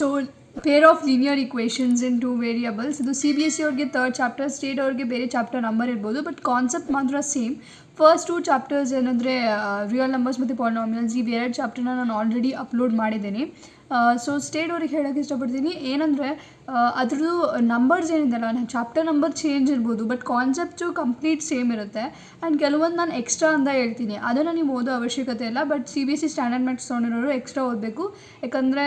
So pair of linear equations in two variables. ಇದು CBSE ಅವ್ರಿಗೆ third chapter, state ಅವ್ರಿಗೆ ಬೇರೆ ಚಾಪ್ಟರ್ ನಂಬರ್ ಇರ್ಬೋದು, ಬಟ್ ಕಾನ್ಸೆಪ್ಟ್ ಮಾತ್ರ ಸೇಮ್. ಫಸ್ಟ್ 2 ಚಾಪ್ಟರ್ಸ್ ಏನಂದರೆ ರಿಯಲ್ ನಂಬರ್ಸ್ ಮತ್ತು ಪಾಲಿನಾಮಿಯಲ್ಸ್, ಈ ಎರಡು ಚಾಪ್ಟರ್ನ ನಾನು ಆಲ್ರೆಡಿ ಅಪ್ಲೋಡ್ ಮಾಡಿದ್ದೀನಿ. ಸೊ ಸ್ಟೇಟ್ ಅವ್ರಿಗೆ ಹೇಳೋಕ್ಕೆ ಇಷ್ಟಪಡ್ತೀನಿ ಏನಂದರೆ ಅದ್ರದ್ದು ನಂಬರ್ಸ್ ಏನಿದೆಲ್ಲ ಚಾಪ್ಟರ್ ನಂಬರ್ ಚೇಂಜ್ ಇರ್ಬೋದು, ಬಟ್ ಕಾನ್ಸೆಪ್ಟು ಕಂಪ್ಲೀಟ್ ಸೇಮ್ ಇರುತ್ತೆ. ಆ್ಯಂಡ್ ಕೆಲವೊಂದು ನಾನು ಎಕ್ಸ್ಟ್ರಾ ಅಂತ ಹೇಳ್ತೀನಿ, ಅದನ್ನು ನೀವು ಓದೋ ಅವಶ್ಯಕತೆ ಇಲ್ಲ. ಬಟ್ CBSE ಸ್ಟ್ಯಾಂಡರ್ಡ್ ಮ್ಯಾಥ್ಸ್ ತೊಗೊಂಡಿರೋರು ಎಕ್ಸ್ಟ್ರಾ ಓದಬೇಕು, ಯಾಕಂದರೆ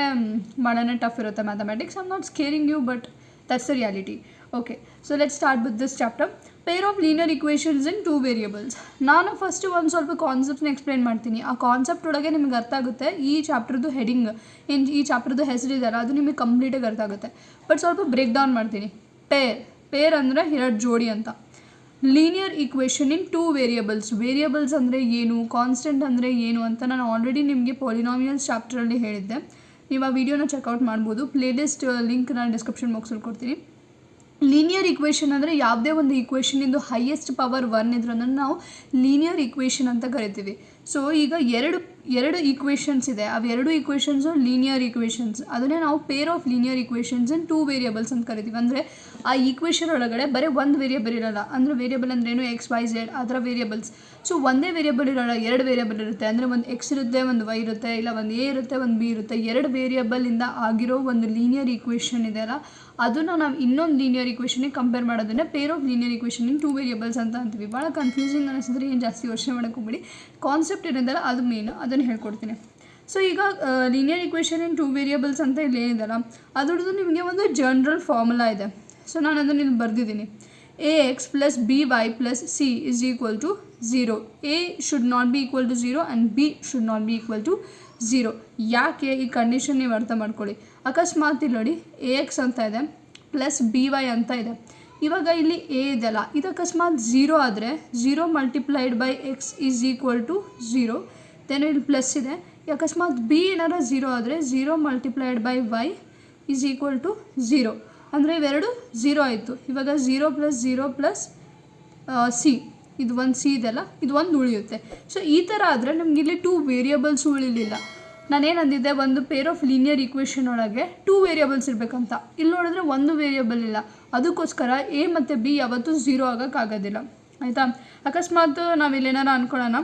ಭಾಳನೇ ಟಫ್ ಇರುತ್ತೆ mathematics. I am not scaring you, but that's the reality. Okay, so let's start with this chapter, pair of linear equations in two variables. ನಾನು ಫಸ್ಟು ಒಂದು ಸ್ವಲ್ಪ ಕಾನ್ಸೆಪ್ಟ್ನ explain ಮಾಡ್ತೀನಿ. ಆ ಕಾನ್ಸೆಪ್ಟ್ ಒಳಗೆ ನಿಮ್ಗೆ ಅರ್ಥ ಆಗುತ್ತೆ ಈ ಚಾಪ್ಟರ್ದು ಹೆಡಿಂಗ್ ಏನು, ಈ ಚಾಪ್ಟರ್ದು ಹೆಸರಿದೆಯಲ್ಲ ಅದು ನಿಮಗೆ ಕಂಪ್ಲೀಟಾಗಿ ಅರ್ಥ ಆಗುತ್ತೆ. ಬಟ್ ಸ್ವಲ್ಪ ಬ್ರೇಕ್ ಡೌನ್ ಮಾಡ್ತೀನಿ. ಪೇರ್ ಅಂದರೆ ಎರಡು ಜೋಡಿ ಅಂತ. Linear equation in two variables. Variables ಅಂದರೆ ಏನು, ಕಾನ್ಸ್ಟೆಂಟ್ ಅಂದರೆ ಏನು ಅಂತ ನಾನು ಆಲ್ರೆಡಿ ನಿಮಗೆ ಪಾಲಿನಾಮಿಯಲ್ಸ್ ಚಾಪ್ಟರಲ್ಲಿ ಹೇಳಿದ್ದೆ. ನೀವು ಆ ವಿಡಿಯೋನ ಚೆಕ್ಔಟ್ ಮಾಡ್ಬೋದು. ಪ್ಲೇಲಿಸ್ಟ್ ಲಿಂಕ್ ನಾನು ಡಿಸ್ಕ್ರಿಪ್ಷನ್ ಬಾಕ್ಸಲ್ಲಿ ಕೊಡ್ತೀನಿ. ಲೀನಿಯರ್ ಈಕ್ವೇಷನ್ ಅಂದರೆ ಯಾವುದೇ ಒಂದು ಈಕ್ವೇಷನಿಂದು ಹೈಯೆಸ್ಟ್ ಪವರ್ 1 ಇದ್ರೆ ಅದನ್ನು ನಾವು ಲೀನಿಯರ್ ಈಕ್ವೇಷನ್ ಅಂತ ಕರಿತೀವಿ. ಸೊ ಈಗ ಎರಡು ಈಕ್ವೇಷನ್ಸ್ ಇದೆ, ಅವೆರಡು ಈಕ್ವೇಷನ್ಸು ಲೀನಿಯರ್ ಈಕ್ವೇಷನ್ಸ್. ಅದನ್ನೇ ನಾವು peer of linear equations in two variables ಅಂತ ಕರಿತೀವಿ. ಅಂದರೆ ಆ ಈಕ್ವೇಷನ್ ಒಳಗಡೆ ಬರೀ ಒಂದು ವೇರಿಯಬಲ್ ಇರೋಲ್ಲ. ಅಂದರೆ ವೇರಿಯಬಲ್ ಅಂದ್ರೇನು, XYZ ಅದರ ವೇರಿಯಬಲ್ಸ್. ಸೊ ಒಂದೇ ವೇರಿಯಬಲ್ ಇರೋಲ್ಲ, ಎರಡು ವೇರಿಯಬಲ್ ಇರುತ್ತೆ. ಅಂದರೆ ಒಂದು X ಇರುತ್ತೆ, ಒಂದು Y ಇರುತ್ತೆ, ಇಲ್ಲ ಒಂದು A ಇರುತ್ತೆ, ಒಂದು B ಇರುತ್ತೆ. ಎರಡು ವೇರಿಯಬಲಿಂದ ಆಗಿರೋ ಒಂದು ಲೀನಿಯರ್ ಈಕ್ವೇಷನ್ ಇದೆಯಲ್ಲ, ಅದನ್ನು ನಾವು ಇನ್ನೊಂದು ಲೀನಿಯರ್ ಈಕ್ವೇಷನಿಗೆ ಕಂಪೇರ್ ಮಾಡೋದನ್ನೇ pair of linear equation in two variables ಅಂತ ಅಂತೀವಿ. ಭಾಳ ಕನ್ಫ್ಯೂಸಿಂಗ್ ಅನಿಸಿದ್ರೆ ಏನು ಜಾಸ್ತಿ ಯೋಚನೆ ಮಾಡೋಕೆ ಹೋಗ್ಬಿಡಿ. ಕಾನ್ಸೆಪ್ಟ್ ಏನಿದೆಯಲ್ಲ ಅದು ಮೇನು, ಅದನ್ನು ಹೇಳ್ಕೊಡ್ತೀನಿ. ಸೊ ಈಗ linear equation in two variables ಅಂತ ಇಲ್ಲಿ ಏನಿದೆಯಲ್ಲ ಅದ್ರದ್ದು ನಿಮಗೆ ಒಂದು ಜನರಲ್ ಫಾರ್ಮುಲಾ ಇದೆ. ಸೊ ನಾನು ಅದನ್ನು ಇಲ್ಲಿ ಬರೆದಿದ್ದೀನಿ. AX plus BY plus C is equal to 0. A should not be equal to 0 and B should not be equal to 0. ಯಾಕೆ ಈ ಕಂಡೀಷನ್ ನೀವು ಅರ್ಥ ಮಾಡ್ಕೊಳ್ಳಿ. ಅಕಸ್ಮಾತ್ ಇಲ್ಲಿ ನೋಡಿ AX ಅಂತ ಇದೆ ಪ್ಲಸ್ BY ಅಂತ ಇದೆ. ಇವಾಗ ಇಲ್ಲಿ A ಇದೆಯಲ್ಲ, ಇದು ಅಕಸ್ಮಾತ್ 0 ಆದರೆ 0 multiplied by X is equal to 0. Then ಇಲ್ಲಿ ಪ್ಲಸ್ ಇದೆ. ಅಕಸ್ಮಾತ್ B ಏನಾರ 0 ಆದರೆ 0 multiplied by Y is equal to 0. ಅಂದರೆ ಇವೆರಡು 0 ಆಯಿತು. ಇವಾಗ 0 ಪ್ಲಸ್ 0 ಪ್ಲಸ್ C, ಇದು ಒಂದು C ಇದೆಲ್ಲ, ಇದು ಒಂದು ಉಳಿಯುತ್ತೆ. ಸೊ ಈ ಥರ ಆದರೆ ನಮ್ಗೆ ಇಲ್ಲಿ ಟೂ ವೇರಿಯಬಲ್ಸ್ ಉಳಿಲಿಲ್ಲ. ನಾನೇನಂದಿದ್ದೆ, ಒಂದು ಪೇರ್ ಆಫ್ ಲೀನಿಯರ್ ಈಕ್ವೇಷನ್ ಒಳಗೆ ಟೂ ವೇರಿಯಬಲ್ಸ್ ಇರಬೇಕಂತ. ಇಲ್ಲಿ ನೋಡಿದ್ರೆ ಒಂದು ವೇರಿಯಬಲ್ ಇಲ್ಲ. ಅದಕ್ಕೋಸ್ಕರ A ಮತ್ತು B ಯಾವತ್ತೂ 0 ಆಗೋಕ್ಕಾಗೋದಿಲ್ಲ. ಆಯಿತಾ? ಅಕಸ್ಮಾತ್ ನಾವಿಲ್ಲೇನಾರ ಅಂದ್ಕೊಳ್ಳೋಣ,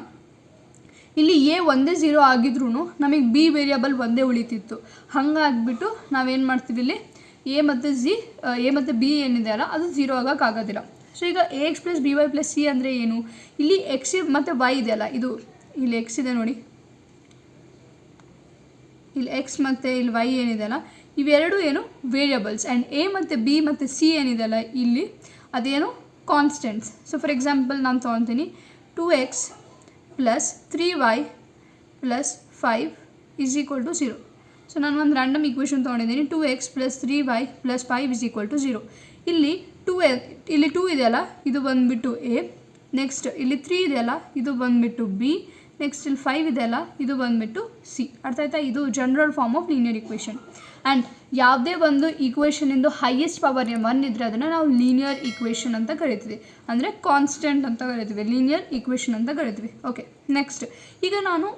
ಇಲ್ಲಿ A ಒಂದೇ 0 ಆಗಿದ್ರೂ ನಮಗೆ B ವೇರಿಯಬಲ್ ಒಂದೇ ಉಳಿತಿತ್ತು. ಹಾಗಾಗ್ಬಿಟ್ಟು ನಾವೇನು ಮಾಡ್ತೀವಿ, ಇಲ್ಲಿ A ಮತ್ತು B ಏನಿದೆ ಅಲ್ಲ ಅದು 0 ಆಗೋಕ್ಕಾಗೋದಿಲ್ಲ. ಸೊ ಈಗ AX plus BY plus C ಅಂದರೆ ಏನು, ಇಲ್ಲಿ X ಮತ್ತು Y ಇದೆಯಲ್ಲ, ಇದು ಇಲ್ಲಿ X ಇದೆ ನೋಡಿ, ಇಲ್ಲಿ X ಮತ್ತು ಇಲ್ಲಿ Y ಏನಿದೆಯಲ್ಲ ಇವೆರಡು ಏನು ವೇರಿಯಬಲ್ಸ್. ಆ್ಯಂಡ್ A ಮತ್ತು B ಮತ್ತು C ಏನಿದೆಯಲ್ಲ ಇಲ್ಲಿ ಅದೇನು ಕಾನ್ಸ್ಟೆಂಟ್ಸ್. ಸೊ ಫಾರ್ ಎಕ್ಸಾಂಪಲ್ ನಾನು ತೊಗೊತೀನಿ 2X plus 3Y plus 5 is equal to 0. So ನಾನು ಒಂದು ರ್ಯಾಂಡಮ್ ಈಕ್ವೇಷನ್ ತೊಗೊಂಡಿದ್ದೀನಿ. 2X plus 3Y plus 5 is equal to 0. ಇಲ್ಲಿ 2 ಇದೆಯಲ್ಲ ಇದು ಬಂದುಬಿಟ್ಟು A, ನೆಕ್ಸ್ಟ್ ಇಲ್ಲಿ 3 ಇದೆಯಲ್ಲ ಇದು ಬಂದುಬಿಟ್ಟು B, ನೆಕ್ಸ್ಟ್ ಇಲ್ಲಿ 5 ಇದೆಯಲ್ಲ ಇದು ಬಂದುಬಿಟ್ಟು C. ಅರ್ಥ ಆಯ್ತಾ? ಇದು general form of linear equation. And ಯಾವುದೇ ಒಂದು ಈಕ್ವೇಷನಿಂದು ಹೈಯೆಸ್ಟ್ ಪವರ್ 1 ಇದ್ದರೆ ಅದನ್ನು ನಾವು ಲೀನಿಯರ್ ಈಕ್ವೇಷನ್ ಅಂತ ಕರಿತೀವಿ. ಅಂದರೆ ಕಾನ್ಸ್ಟೆಂಟ್ ಅಂತ ಕರಿತೀವಿ, ಲೀನಿಯರ್ ಈಕ್ವೇಷನ್ ಅಂತ ಕರಿತೀವಿ. ಓಕೆ, ನೆಕ್ಸ್ಟ್ ಈಗ ನಾನು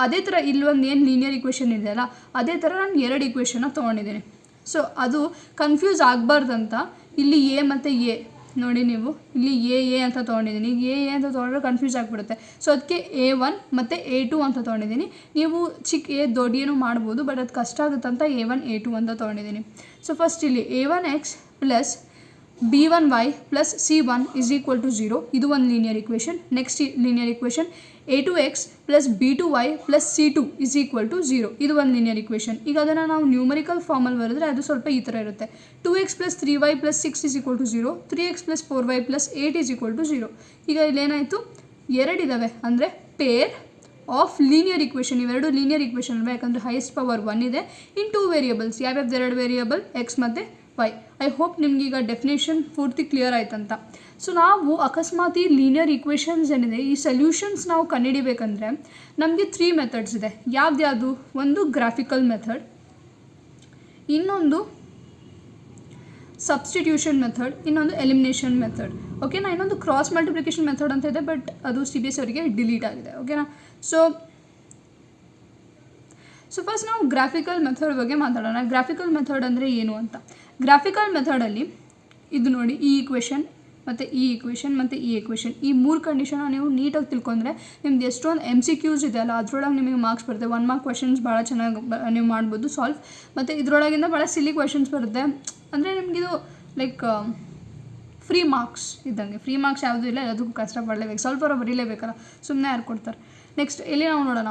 ಅದೇ ಥರ ಇಲ್ಲೊಂದು ಏನು ಲೀನಿಯರ್ ಈಕ್ವೇಷನ್ ಇದೆಯಲ್ಲ ಅದೇ ಥರ ನಾನು ಎರಡು ಈಕ್ವೇಷನ್ನ ತೊಗೊಂಡಿದ್ದೀನಿ. ಸೊ ಅದು ಕನ್ಫ್ಯೂಸ್ ಆಗಬಾರ್ದಂತ ಇಲ್ಲಿ A ಮತ್ತು A ನೋಡಿ, ನೀವು ಇಲ್ಲಿ A ಅಂತ ತೊಗೊಂಡಿದ್ದೀನಿ. A ಅಂತ ತೊಗೊಂಡ್ರೆ ಕನ್ಫ್ಯೂಸ್ ಆಗಿಬಿಡುತ್ತೆ. ಸೊ ಅದಕ್ಕೆ A1 ಮತ್ತು A2 ಅಂತ ತೊಗೊಂಡಿದ್ದೀನಿ. ನೀವು ಚಿಕ್ಕ A ದೊಡ್ಡ ಏನೂ ಮಾಡ್ಬೋದು, ಬಟ್ ಅದು ಕಷ್ಟ ಆಗುತ್ತಂತ A1 A2 ಅಂತ ತೊಗೊಂಡಿದ್ದೀನಿ. ಸೊ ಫಸ್ಟ್ ಇಲ್ಲಿ A1X plus B1Y plus C1 is equal to 0. ಇದು ಒಂದು linear equation. Next linear equation A2X plus B2Y plus C2 is equal to 0. ಇದು ಒಂದು ಲೀನಿಯರ್ ಈಕ್ವೇಷನ್. ಈಗ ಅದನ್ನು ನಾವು ನ್ಯೂಮರಿಕಲ್ ಫಾರ್ಮಲ್ಲಿ ಬರೆದ್ರೆ ಅದು ಸ್ವಲ್ಪ ಈ ಥರ ಇರುತ್ತೆ. 2X plus 3Y plus 6 is equal to 0. 3X plus 4Y plus 8 is equal to 0. ಈಗ ಇಲ್ಲೇನಾಯಿತು, ಎರಡಿದ್ದಾವೆ. ಅಂದರೆ ಪೇರ್ ಆಫ್ ಲೀನಿಯರ್ ಈಕ್ವೇಷನ್. ಇವೆರಡು ಲೀನಿಯರ್ ಈಕ್ವೇಷನ್ ಅಲ್ವಾ, ಯಾಕಂದರೆ ಹೈಯೆಸ್ಟ್ ಪವರ್ 1 ಇದೆ ಇನ್ ಟೂ ವೇರಿಯಬಲ್ಸ್. ಯಾವ್ಯಾವ್ದು ಎರಡು ವೇರಿಯಬಲ್, X ಮತ್ತು Y. ಐ ಹೋಪ್ ನಿಮಗೀಗ ಡೆಫಿನೇಷನ್ ಪೂರ್ತಿ ಕ್ಲಿಯರ್ ಆಯ್ತಂತ. ಸೊ ನಾವು ಅಕಸ್ಮಾತ್ ಈ ಲೀನಿಯರ್ ಈಕ್ವೇಷನ್ಸ್ ಏನಿದೆ ಈ ಸೊಲ್ಯೂಷನ್ಸ್ ನಾವು ಕಂಡುಹಿಡಿಬೇಕಂದ್ರೆ ನಮಗೆ 3 ಮೆಥಡ್ಸ್ ಇದೆ. ಯಾವ್ದು, ಒಂದು ಗ್ರಾಫಿಕಲ್ ಮೆಥಡ್, ಇನ್ನೊಂದು ಸಬ್ಸ್ಟಿಟ್ಯೂಷನ್ ಮೆಥಡ್, ಇನ್ನೊಂದು ಎಲಿಮಿನೇಷನ್ ಮೆಥಡ್. ಓಕೆನಾ? ಇನ್ನೊಂದು ಕ್ರಾಸ್ ಮಲ್ಟಿಪ್ಲಿಕೇಶನ್ ಮೆಥಡ್ ಅಂತ ಇದೆ, ಬಟ್ ಅದು CBSE ಅವರಿಗೆ ಡಿಲೀಟ್ ಆಗಿದೆ. ಓಕೆನಾ? ಸೊ ಫಸ್ಟ್ ನಾವು ಗ್ರಾಫಿಕಲ್ ಮೆಥಡ್ ಬಗ್ಗೆ ಮಾತಾಡೋಣ. ಗ್ರಾಫಿಕಲ್ ಮೆಥಡ್ ಅಂದರೆ ಏನು ಅಂತ. ಗ್ರಾಫಿಕಲ್ ಮೆಥಡಲ್ಲಿ ಇದು ನೋಡಿ, ಈ ಈಕ್ವೇಷನ್ ಮತ್ತು ಈ ಈಕ್ವೇಷನ್ ಮತ್ತು ಈ ಈಕ್ವೇಷನ್, ಈ 3 ಕಂಡೀಷನ್ನ ನೀವು ನೀಟಾಗಿ ತಿಳ್ಕೊಂಡ್ರೆ ನಿಮ್ದು ಎಷ್ಟೊಂದು MCQs ಇದೆ ಅಲ್ಲ, ಅದರೊಳಗೆ ನಿಮಗೆ ಮಾರ್ಕ್ಸ್ ಬರುತ್ತೆ. 1 ಮಾರ್ಕ್ ಕ್ವೆಶನ್ಸ್ ಭಾಳ ಚೆನ್ನಾಗಿ ನೀವು ಮಾಡ್ಬೋದು ಸಾಲ್ವ್. ಮತ್ತು ಇದರೊಳಗಿಂದ ಭಾಳ ಸಿಲಿ ಕ್ವೆಶನ್ಸ್ ಬರುತ್ತೆ. ಅಂದರೆ ನಿಮಗಿದು ಲೈಕ್ ಫ್ರೀ ಮಾರ್ಕ್ಸ್ ಇದ್ದಂಗೆ. ಫ್ರೀ ಮಾರ್ಕ್ಸ್ ಯಾವುದೂ ಇಲ್ಲ, ಅದಕ್ಕೂ ಕಷ್ಟಪಡಲೇಬೇಕು, ಸ್ವಲ್ಪ ಬರೀಲೇಬೇಕಲ್ಲ, ಸುಮ್ಮನೆ ಯಾರು ಕೊಡ್ತಾರೆ. ನೆಕ್ಸ್ಟ್ ಇಲ್ಲಿ ನಾವು ನೋಡೋಣ,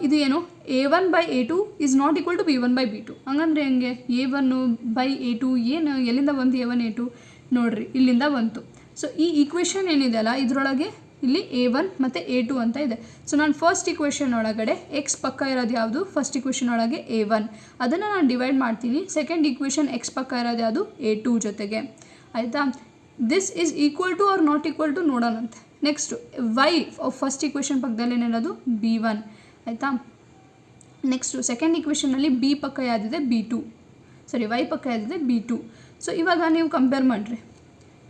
ಇದು ಏನು A1/A2 is not equal to B1/B2. ಹಂಗಂದ್ರೆ ಹೆಂಗೆ? A1/A2 ಏನು ಎಲ್ಲಿಂದ ಬಂತು? A1A2 ನೋಡಿರಿ, ಇಲ್ಲಿಂದ ಬಂತು. ಸೊ ಈ ಈಕ್ವೇಷನ್ ಏನಿದೆ ಅಲ್ಲ, ಇದರೊಳಗೆ ಇಲ್ಲಿ A1 ಮತ್ತು A2 ಅಂತ ಇದೆ. ಸೊ ನಾನು ಫಸ್ಟ್ ಈಕ್ವೇಷನ್ ಒಳಗಡೆ ಎಕ್ಸ್ ಪಕ್ಕ ಇರೋದು ಯಾವುದು? ಫಸ್ಟ್ ಈಕ್ವೇಷನ್ ಒಳಗೆ A1, ಅದನ್ನು ನಾನು ಡಿವೈಡ್ ಮಾಡ್ತೀನಿ. ಸೆಕೆಂಡ್ ಈಕ್ವೇಷನ್ ಎಕ್ಸ್ ಪಕ್ಕ ಇರೋದು ಯಾವುದು? A2 ಜೊತೆಗೆ. ಆಯಿತಾ? This is equal to or not equal to ನೋಡೋಣಂತೆ. ನೆಕ್ಸ್ಟು ವೈ ಫಸ್ಟ್ ಈಕ್ವೇಷನ್ ಪಕ್ಕದಲ್ಲಿ ಏನಿರೋದು? B1. ಆಯಿತಾ? ನೆಕ್ಸ್ಟು ಸೆಕೆಂಡ್ ಈಕ್ವೇಷನಲ್ಲಿ ಬಿ ಪಕ್ಕ ಯಾವುದಿದೆ? B2. ಸರಿ, ವೈ ಪಕ್ಕ ಯಾವುದಿದೆ? B2. ಸೊ ಇವಾಗ ನೀವು ಕಂಪೇರ್ ಮಾಡಿರಿ,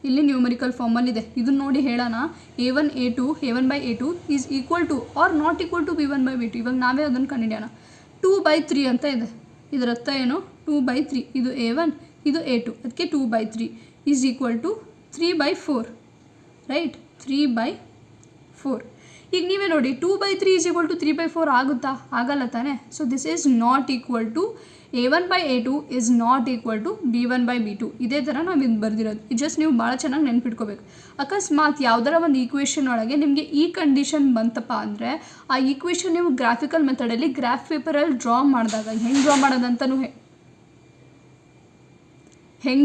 ಇಲ್ಲಿ ನ್ಯೂಮರಿಕಲ್ ಫಾರ್ಮಲ್ಲಿದೆ. ಇದನ್ನು ನೋಡಿ ಹೇಳೋಣ, A1/A2 is equal to or not equal to B1/B2. ಇವಾಗ ನಾವೇ ಅದನ್ನು ಕಂಡುಹಿಡಿಯೋಣ. 2/3 ಅಂತ ಇದೆ. ಇದರ ಅರ್ಥ ಏನು? 2/3. ಇದು A1, ಇದು A2, ಅದಕ್ಕೆ 2/3 ಈಸ್ ಈಕ್ವಲ್ ಟು 3/4. ರೈಟ್? 3/4. ಈಗ ನೀವೇ ನೋಡಿ, 2/3 ಈಸ್ ಈಕ್ವಲ್ ಟು 3/4 ಆಗುತ್ತಾ? ಆಗಲ್ಲ ತಾನೆ. So this is not equal to A1/A2 is not equal to B1/B2. ಇದೇ ಥರ ನಾವು ಇದು ಬರೆದಿರೋದು. ಇದು ಜಸ್ಟ್ ನೀವು ಭಾಳ ಚೆನ್ನಾಗಿ ನೆನ್ಪಿಟ್ಕೋಬೇಕು. ಅಕಸ್ಮಾತ್ ಯಾವುದರ ಒಂದು ಈಕ್ವೇಷನ್ ಒಳಗೆ ನಿಮಗೆ ಈ ಕಂಡೀಷನ್ ಬಂತಪ್ಪ ಅಂದರೆ, ಆ ಈಕ್ವೇಷನ್ ನೀವು ಗ್ರಾಫಿಕಲ್ ಮೆಥಡಲ್ಲಿ ಗ್ರಾಫ್ ಪೇಪರಲ್ಲಿ ಡ್ರಾ ಮಾಡಿದಾಗ ಹೆಂಗೆ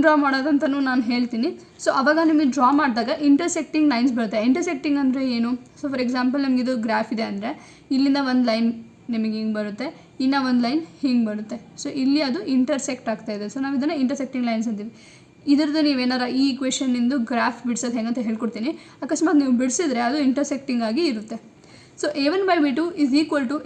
ಡ್ರಾ ಮಾಡೋದಂತನೂ ನಾನು ಹೇಳ್ತೀನಿ. ಸೊ ಅವಾಗ ನಿಮಗೆ ಡ್ರಾ ಮಾಡಿದಾಗ ಇಂಟರ್ಸೆಕ್ಟಿಂಗ್ ಲೈನ್ಸ್ ಬರುತ್ತೆ. ಇಂಟರ್ಸೆಕ್ಟಿಂಗ್ ಅಂದರೆ ಏನು? ಸೊ ಫಾರ್ ಎಕ್ಸಾಂಪಲ್ ನಮಗಿದು ಇದು ಗ್ರಾಫ್ ಇದೆ ಅಂದರೆ, ಇಲ್ಲಿಂದ ಒಂದು ಲೈನ್ ನಿಮಗೆ ಹಿಂಗೆ ಬರುತ್ತೆ, ಇನ್ನೂ ಒಂದು ಲೈನ್ ಹಿಂಗೆ ಬರುತ್ತೆ. ಸೊ ಇಲ್ಲಿ ಅದು ಇಂಟರ್ಸೆಕ್ಟ್ ಆಗ್ತಾಯಿದೆ. ಸೊ ನಾವು ಇದನ್ನು ಇಂಟರ್ಸೆಕ್ಟಿಂಗ್ ಲೈನ್ಸ್ ಅಂತೀವಿ. ಇದ್ರದ್ದು ನೀವೇನಾರ ಈ ಈಕ್ವೇಷನ್ನಿಂದು ಗ್ರಾಫ್ ಬಿಡಿಸೋದು ಹೆಂಗಂತ ಹೇಳ್ಕೊಡ್ತೀನಿ. ಅಕಸ್ಮಾತ್ ನೀವು ಬಿಡಿಸಿದ್ರೆ ಅದು ಇಂಟರ್ಸೆಕ್ಟಿಂಗ್ ಆಗಿ ಇರುತ್ತೆ. So A1/B2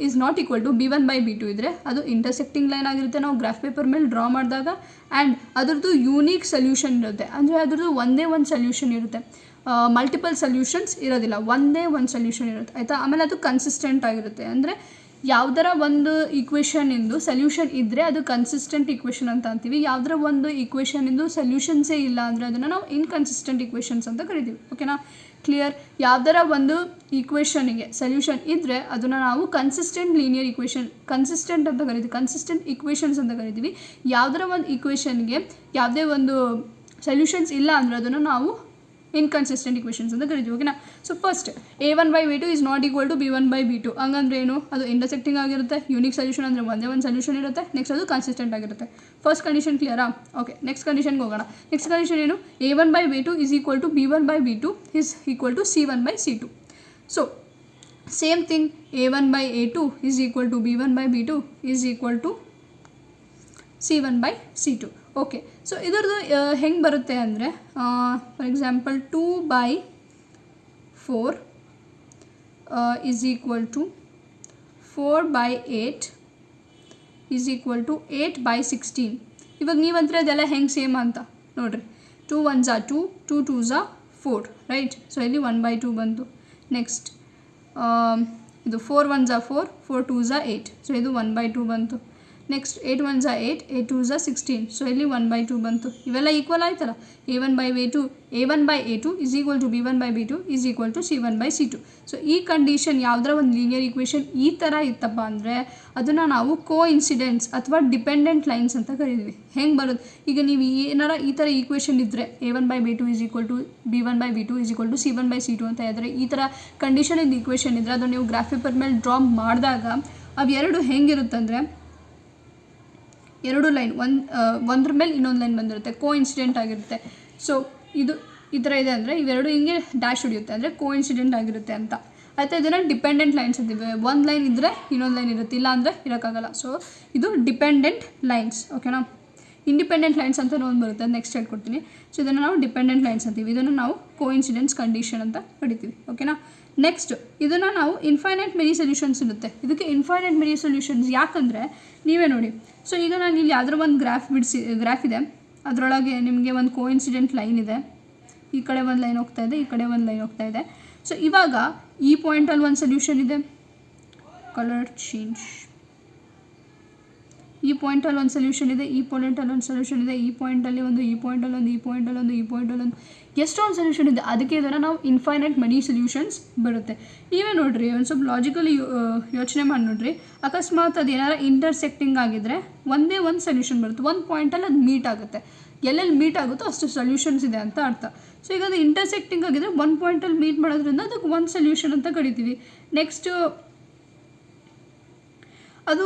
is not equal to B1/B2 ಇದ್ದರೆ ಅದು ಇಂಟರ್ಸೆಕ್ಟಿಂಗ್ ಲೈನ್ ಆಗಿರುತ್ತೆ ನಾವು ಗ್ರಾಫ್ ಪೇಪರ್ ಮೇಲೆ ಡ್ರಾ ಮಾಡಿದಾಗ. ಆ್ಯಂಡ್ ಅದರದ್ದು ಯೂನಿಕ್ ಸೊಲ್ಯೂಷನ್ ಇರುತ್ತೆ. ಅಂದರೆ ಅದರದ್ದು ಒಂದೇ ಒಂದು ಸೊಲ್ಯೂಷನ್ ಇರುತ್ತೆ, ಮಲ್ಟಿಪಲ್ ಸೊಲ್ಯೂಷನ್ಸ್ ಇರೋದಿಲ್ಲ, ಒಂದೇ ಒಂದು ಸೊಲ್ಯೂಷನ್ ಇರುತ್ತೆ. ಆಯಿತಾ? ಆಮೇಲೆ ಅದು ಕನ್ಸಿಸ್ಟೆಂಟ್ ಆಗಿರುತ್ತೆ. ಅಂದರೆ ಯಾವುದರ ಒಂದು ಈಕ್ವೇಷನಿಂದು ಸೊಲ್ಯೂಷನ್ ಇದ್ದರೆ ಅದು ಕನ್ಸಿಸ್ಟೆಂಟ್ ಈಕ್ವೇಷನ್ ಅಂತ ಅಂತೀವಿ. ಯಾವುದರ ಒಂದು ಈಕ್ವೇಷನಿಂದು ಸೊಲ್ಯೂಷನ್ಸೇ ಇಲ್ಲ ಅಂದರೆ ಅದನ್ನು ನಾವು ಇನ್ಕನ್ಸಿಸ್ಟೆಂಟ್ ಈಕ್ವೇಷನ್ಸ್ ಅಂತ ಕರಿತೀವಿ. ಓಕೆನಾ? ಕ್ಲಿಯರ್? ಯಾವುದರ ಒಂದು ಈಕ್ವೇಷನಿಗೆ ಸೊಲ್ಯೂಷನ್ ಇದ್ದರೆ ಅದನ್ನು ನಾವು ಕನ್ಸಿಸ್ಟೆಂಟ್ ಅಂತ ಕರಿತೀವಿ, ಕನ್ಸಿಸ್ಟೆಂಟ್ ಈಕ್ವೇಷನ್ಸ್ ಅಂತ ಕರಿತೀವಿ. ಯಾವುದರ ಒಂದು ಈಕ್ವೇಷನ್ಗೆ ಯಾವುದೇ ಒಂದು ಸೊಲ್ಯೂಷನ್ಸ್ ಇಲ್ಲ ಅಂದರೆ ಅದನ್ನು ನಾವು ಇನ್ಕನ್ಸಿಸ್ಟೆಂಟ್ ಈಕ್ವೇಷನ್ಸ್ ಅಂತ ಕರಿತೀವಿ. ಓಕೆನಾ? So first A1/B2 is not equal to B1/B2. ಹಂಗಂದ್ರೆ ಏನು? ಅದು ಇಂಟರ್ಸೆಕ್ಟಿಂಗ್ ಆಗಿರುತ್ತೆ. ಯೂನಿಕ್ ಸೊಲ್ಯೂಷನ್ ಅಂದರೆ ಒಂದೇ ಒಂದು ಸೊಲ್ಯೂಷನ್ ಇರುತ್ತೆ. ನೆಕ್ಸ್ಟ್ ಅದು ಕನ್ಸಿಸ್ಟೆಂಟ್ ಆಗಿರುತ್ತೆ. ಫಸ್ಟ್ ಕಂಡೀಷನ್ ಕ್ಲಿಯರಾ? ಓಕೆ, ನೆಕ್ಸ್ಟ್ ಕಂಡೀಷನ್ಗೆ ಹೋಗೋಣ. ನೆಕ್ಸ್ಟ್ ಕಂಡೀಷನ್ ಏನು? A1/B2 is equal to B1/B2 is equal to C1/C2. So same thing, A1/A2 is equal to B1/B2 is equal to C1/C2. Okay, so ಇದರದ್ದು ಹೆಂಗೆ ಬರುತ್ತೆ ಅಂದರೆ, for example 2/4 is equal to 4/8 is equal to 8/16. ಇವಾಗ ನೀವಂದ್ರೆ ಅದೆಲ್ಲ ಹೆಂಗೆ same ಅಂತ ನೋಡಿರಿ. 2 1s are 2, 2 2s are 4, right? So ಇಲ್ಲಿ 1/2 ಬಂತು. ನೆಕ್ಸ್ಟ್ ಇದು 4 1s are 4, 4 2s are 8. So ಇದು 1/2 ಬಂತು. Next 8 1s are 8, 8 2s are 16. So ಇಲ್ಲಿ 1/2 ಬಂತು. ಇವೆಲ್ಲ ಈಕ್ವಲ್ ಆಯ್ತಲ್ಲ. A1/A2 is equal to B1/B2 is equal to C1/C2. So ಈ ಕಂಡೀಷನ್ ಯಾವುದರ ಒಂದು ಲೀನಿಯರ್ ಈಕ್ವೇಷನ್ ಈ ಥರ ಇತ್ತಪ್ಪ ಅಂದರೆ ಅದನ್ನು ನಾವು ಕೋಇನ್ಸಿಡೆನ್ಸ್ ಅಥವಾ ಡಿಪೆಂಡೆಂಟ್ ಲೈನ್ಸ್ ಅಂತ ಕರಿತೀವಿ. ಹೆಂಗೆ ಬರೋದು? ಈಗ ನೀವು ಏನಾರ ಈ ಥರ ಈಕ್ವೇಷನ್ ಇದ್ದರೆ A1/B2 is equal to B1/B2 is equal to C1/C2 ಅಂತ ಇದ್ದರೆ, ಈ ಥರ ಕಂಡೀಷನ್ ಇದ್ದ ಈಕ್ವೇಷನ್ ಇದ್ದರೆ ಅದನ್ನು ನೀವು ಗ್ರಾಫ್ ಪೇಪರ್ ಮೇಲೆ ಡ್ರಾ ಮಾಡಿದಾಗ ಅವೆರಡು ಹೆಂಗಿರುತ್ತಂದರೆ, ಎರಡು ಲೈನ್ ಒಂದ್ರ ಮೇಲೆ ಇನ್ನೊಂದು ಲೈನ್ ಬಂದಿರುತ್ತೆ, ಕೋಇನ್ಸಿಡೆಂಟ್ ಆಗಿರುತ್ತೆ. ಸೊ ಇದು ಈ ಥರ ಇದೆ ಅಂದರೆ ಇವೆರಡು ಹಿಂಗೆ ಡ್ಯಾಶ್ ಹೊಡಿಯುತ್ತೆ ಅಂದರೆ ಕೋಇನ್ಸಿಡೆಂಟ್ ಆಗಿರುತ್ತೆ ಅಂತ. ಆಯಿತಾ? ಇದನ್ನು ಡಿಪೆಂಡೆಂಟ್ ಲೈನ್ಸ್ ಅಂತೀವಿ. ಒಂದು ಲೈನ್ ಇದ್ದರೆ ಇನ್ನೊಂದು ಲೈನ್ ಇರುತ್ತೆ, ಇಲ್ಲ ಅಂದರೆ ಇರೋಕ್ಕಾಗಲ್ಲ. ಸೊ ಇದು ಡಿಪೆಂಡೆಂಟ್ ಲೈನ್ಸ್. ಓಕೆನಾ? ಇಂಡಿಪೆಂಡೆಂಟ್ ಲೈನ್ಸ್ ಅಂತ ಒಂದು ಬರುತ್ತೆ, ಅದು ನೆಕ್ಸ್ಟ್ ಹೇಳ್ಕೊಡ್ತೀನಿ. ಸೊ ಇದನ್ನು ನಾವು ಡಿಪೆಂಡೆಂಟ್ ಲೈನ್ಸ್ ಅಂತೀವಿ. ಇದನ್ನು ನಾವು ಕೋಇನ್ಸಿಡೆನ್ಸ್ ಕಂಡೀಷನ್ ಅಂತ ಕರಿತೀವಿ. ಓಕೆನಾ? ನೆಕ್ಸ್ಟ್ ಇದನ್ನು ನಾವು ಇನ್ಫೈನೈಟ್ ಮೆನಿ ಸೊಲ್ಯೂಷನ್ಸ್ ಇರುತ್ತೆ. ಇದಕ್ಕೆ ಇನ್ಫೈನೈಟ್ ಮೆನಿ ಸೊಲ್ಯೂಷನ್ಸ್ ಯಾಕಂದರೆ ನೀವೇ ನೋಡಿ. ಸೊ ಈಗ ನಾನು ಇಲ್ಲಿ ಯಾವುದರ ಒಂದು ಗ್ರಾಫ್ ಇದೆ, ಅದರೊಳಗೆ ನಿಮಗೆ ಒಂದು ಕೋಇನ್ಸಿಡೆಂಟ್ ಲೈನ್ ಇದೆ. ಈ ಕಡೆ ಒಂದು ಲೈನ್ ಹೋಗ್ತಾ ಇದೆ, ಈ ಕಡೆ ಒಂದು ಲೈನ್ ಹೋಗ್ತಾ ಇದೆ. ಸೊ ಇವಾಗ ಈ ಪಾಯಿಂಟಲ್ಲಿ ಒಂದು ಸೊಲ್ಯೂಷನ್ ಇದೆ, ಕಲರ್ ಚೇಂಜ್. ಈ ಪಾಯಿಂಟಲ್ಲಿ ಒಂದು ಸೊಲ್ಯೂಷನ್ ಇದೆ, ಈ ಪಾಯಿಂಟಲ್ಲಿ ಒಂದು ಸೊಲ್ಯೂಷನ್ ಇದೆ, ಈ ಪಾಯಿಂಟಲ್ಲಿ ಒಂದು, ಈ ಪಾಯಿಂಟಲ್ಲಿ ಒಂದು, ಈ ಪಾಯಿಂಟಲ್ಲಿ ಒಂದು, ಈ ಪಾಯಿಂಟಲ್ಲಿ ಒಂದು, ಎಷ್ಟೊಂದು ಸೊಲ್ಯೂಷನ್ ಇದೆ. ಅದಕ್ಕೆ ಇದನ್ನು ನಾವು ಇನ್ಫೈನೈಟ್ ಮೆನಿ ಸೊಲ್ಯೂಷನ್ಸ್ ಬರುತ್ತೆ. ನೀವೇ ನೋಡಿರಿ, ಒಂದು ಸ್ವಲ್ಪ ಲಾಜಿಕಲಿ ಯೋಚನೆ ಮಾಡಿ ನೋಡಿರಿ. ಅಕಸ್ಮಾತ್ ಅದು ಏನಾರ ಇಂಟರ್ಸೆಕ್ಟಿಂಗ್ ಆಗಿದ್ದರೆ ಒಂದೇ ಒಂದು ಸೊಲ್ಯೂಷನ್ ಬರುತ್ತೆ, ಒಂದು ಪಾಯಿಂಟಲ್ಲಿ ಅದು ಮೀಟ್ ಆಗುತ್ತೆ. ಎಲ್ಲೆಲ್ಲಿ ಮೀಟ್ ಆಗುತ್ತೋ ಅಷ್ಟು ಸೊಲ್ಯೂಷನ್ಸ್ ಇದೆ ಅಂತ ಅರ್ಥ. ಸೊ ಈಗ ಅದು ಇಂಟರ್ಸೆಕ್ಟಿಂಗ್ ಆಗಿದ್ದರೆ ಒಂದು ಪಾಯಿಂಟಲ್ಲಿ ಮೀಟ್ ಮಾಡೋದ್ರಿಂದ ಅದಕ್ಕೆ ಒಂದು ಸೊಲ್ಯೂಷನ್ ಅಂತ ಕರಿತೀವಿ. ನೆಕ್ಸ್ಟು ಅದು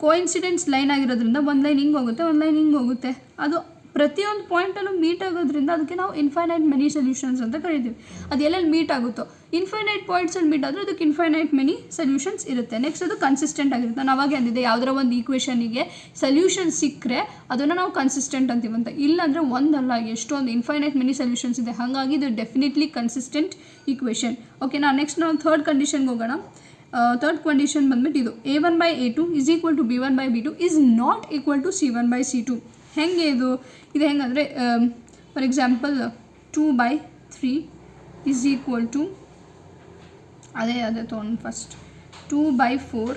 ಕೋಇನ್ಸಿಡೆನ್ಸ್ ಲೈನ್ ಆಗಿರೋದ್ರಿಂದ ಒಂದು ಲೈನ್ ಹಿಂಗೆ ಹೋಗುತ್ತೆ, ಒಂದು ಲೈನ್ ಹಿಂಗೆ ಹೋಗುತ್ತೆ. ಅದು ಪ್ರತಿಯೊಂದು ಪಾಯಿಂಟಲ್ಲೂ ಮೀಟ್ ಆಗೋದ್ರಿಂದ ಅದಕ್ಕೆ ನಾವು ಇನ್ಫೈನೈಟ್ ಮೆನಿ ಸೊಲ್ಯೂಷನ್ಸ್ ಅಂತ ಕರಿತೀವಿ. ಅದು ಎಲ್ಲೆಲ್ಲಿ ಮೀಟ್ ಆಗುತ್ತೋ, ಇನ್ಫೈನೈಟ್ ಪಾಯಿಂಟ್ಸಲ್ಲಿ ಮೀಟ್ ಆದರೆ ಅದಕ್ಕೆ ಇನ್ಫೈನೈಟ್ ಮೆನಿ ಸೊಲ್ಯೂಷನ್ಸ್ ಇರುತ್ತೆ. ನೆಕ್ಸ್ಟ್ ಅದು ಕನ್ಸಿಸ್ಟೆಂಟ್ ಆಗಿರುತ್ತೆ. ನಾನು ಅವಾಗೆ ಅಂದಿದ್ದೆ, ಯಾವುದರ ಒಂದು ಈಕ್ವೇಷನಿಗೆ ಸೊಲ್ಯೂಷನ್ ಸಿಕ್ಕರೆ ಅದನ್ನು ನಾವು ಕನ್ಸಿಸ್ಟೆಂಟ್ ಅಂತೀವಂತ. ಇಲ್ಲಾಂದರೆ ಒಂದಲ್ಲ, ಎಷ್ಟೊಂದು ಇನ್ಫೈನೈಟ್ ಮೆನಿ ಸೊಲ್ಯೂಷನ್ಸ್ ಇದೆ. ಹಾಗಾಗಿ ಇದು ಡೆಫಿನೆಟ್ಲಿ ಕನ್ಸಿಸ್ಟೆಂಟ್ ಈಕ್ವೇಷನ್. ಓಕೆನಾ. ನೆಕ್ಸ್ಟ್ ನಾವು ಥರ್ಡ್ ಕಂಡೀಷನ್ಗೆ ಹೋಗೋಣ. ಥರ್ಡ್ ಕಂಡೀಷನ್ ಬಂದ್ಬಿಟ್ಟು ಇದು a1/a2 is equal to b1/b2 is not equal to c1/c2. ಹೆಂಗೆ ಇದು ಹೆಂಗಂದರೆ for example 2/3 is equal to ಅದೇ ತೊಗೊಂಡು first 2/4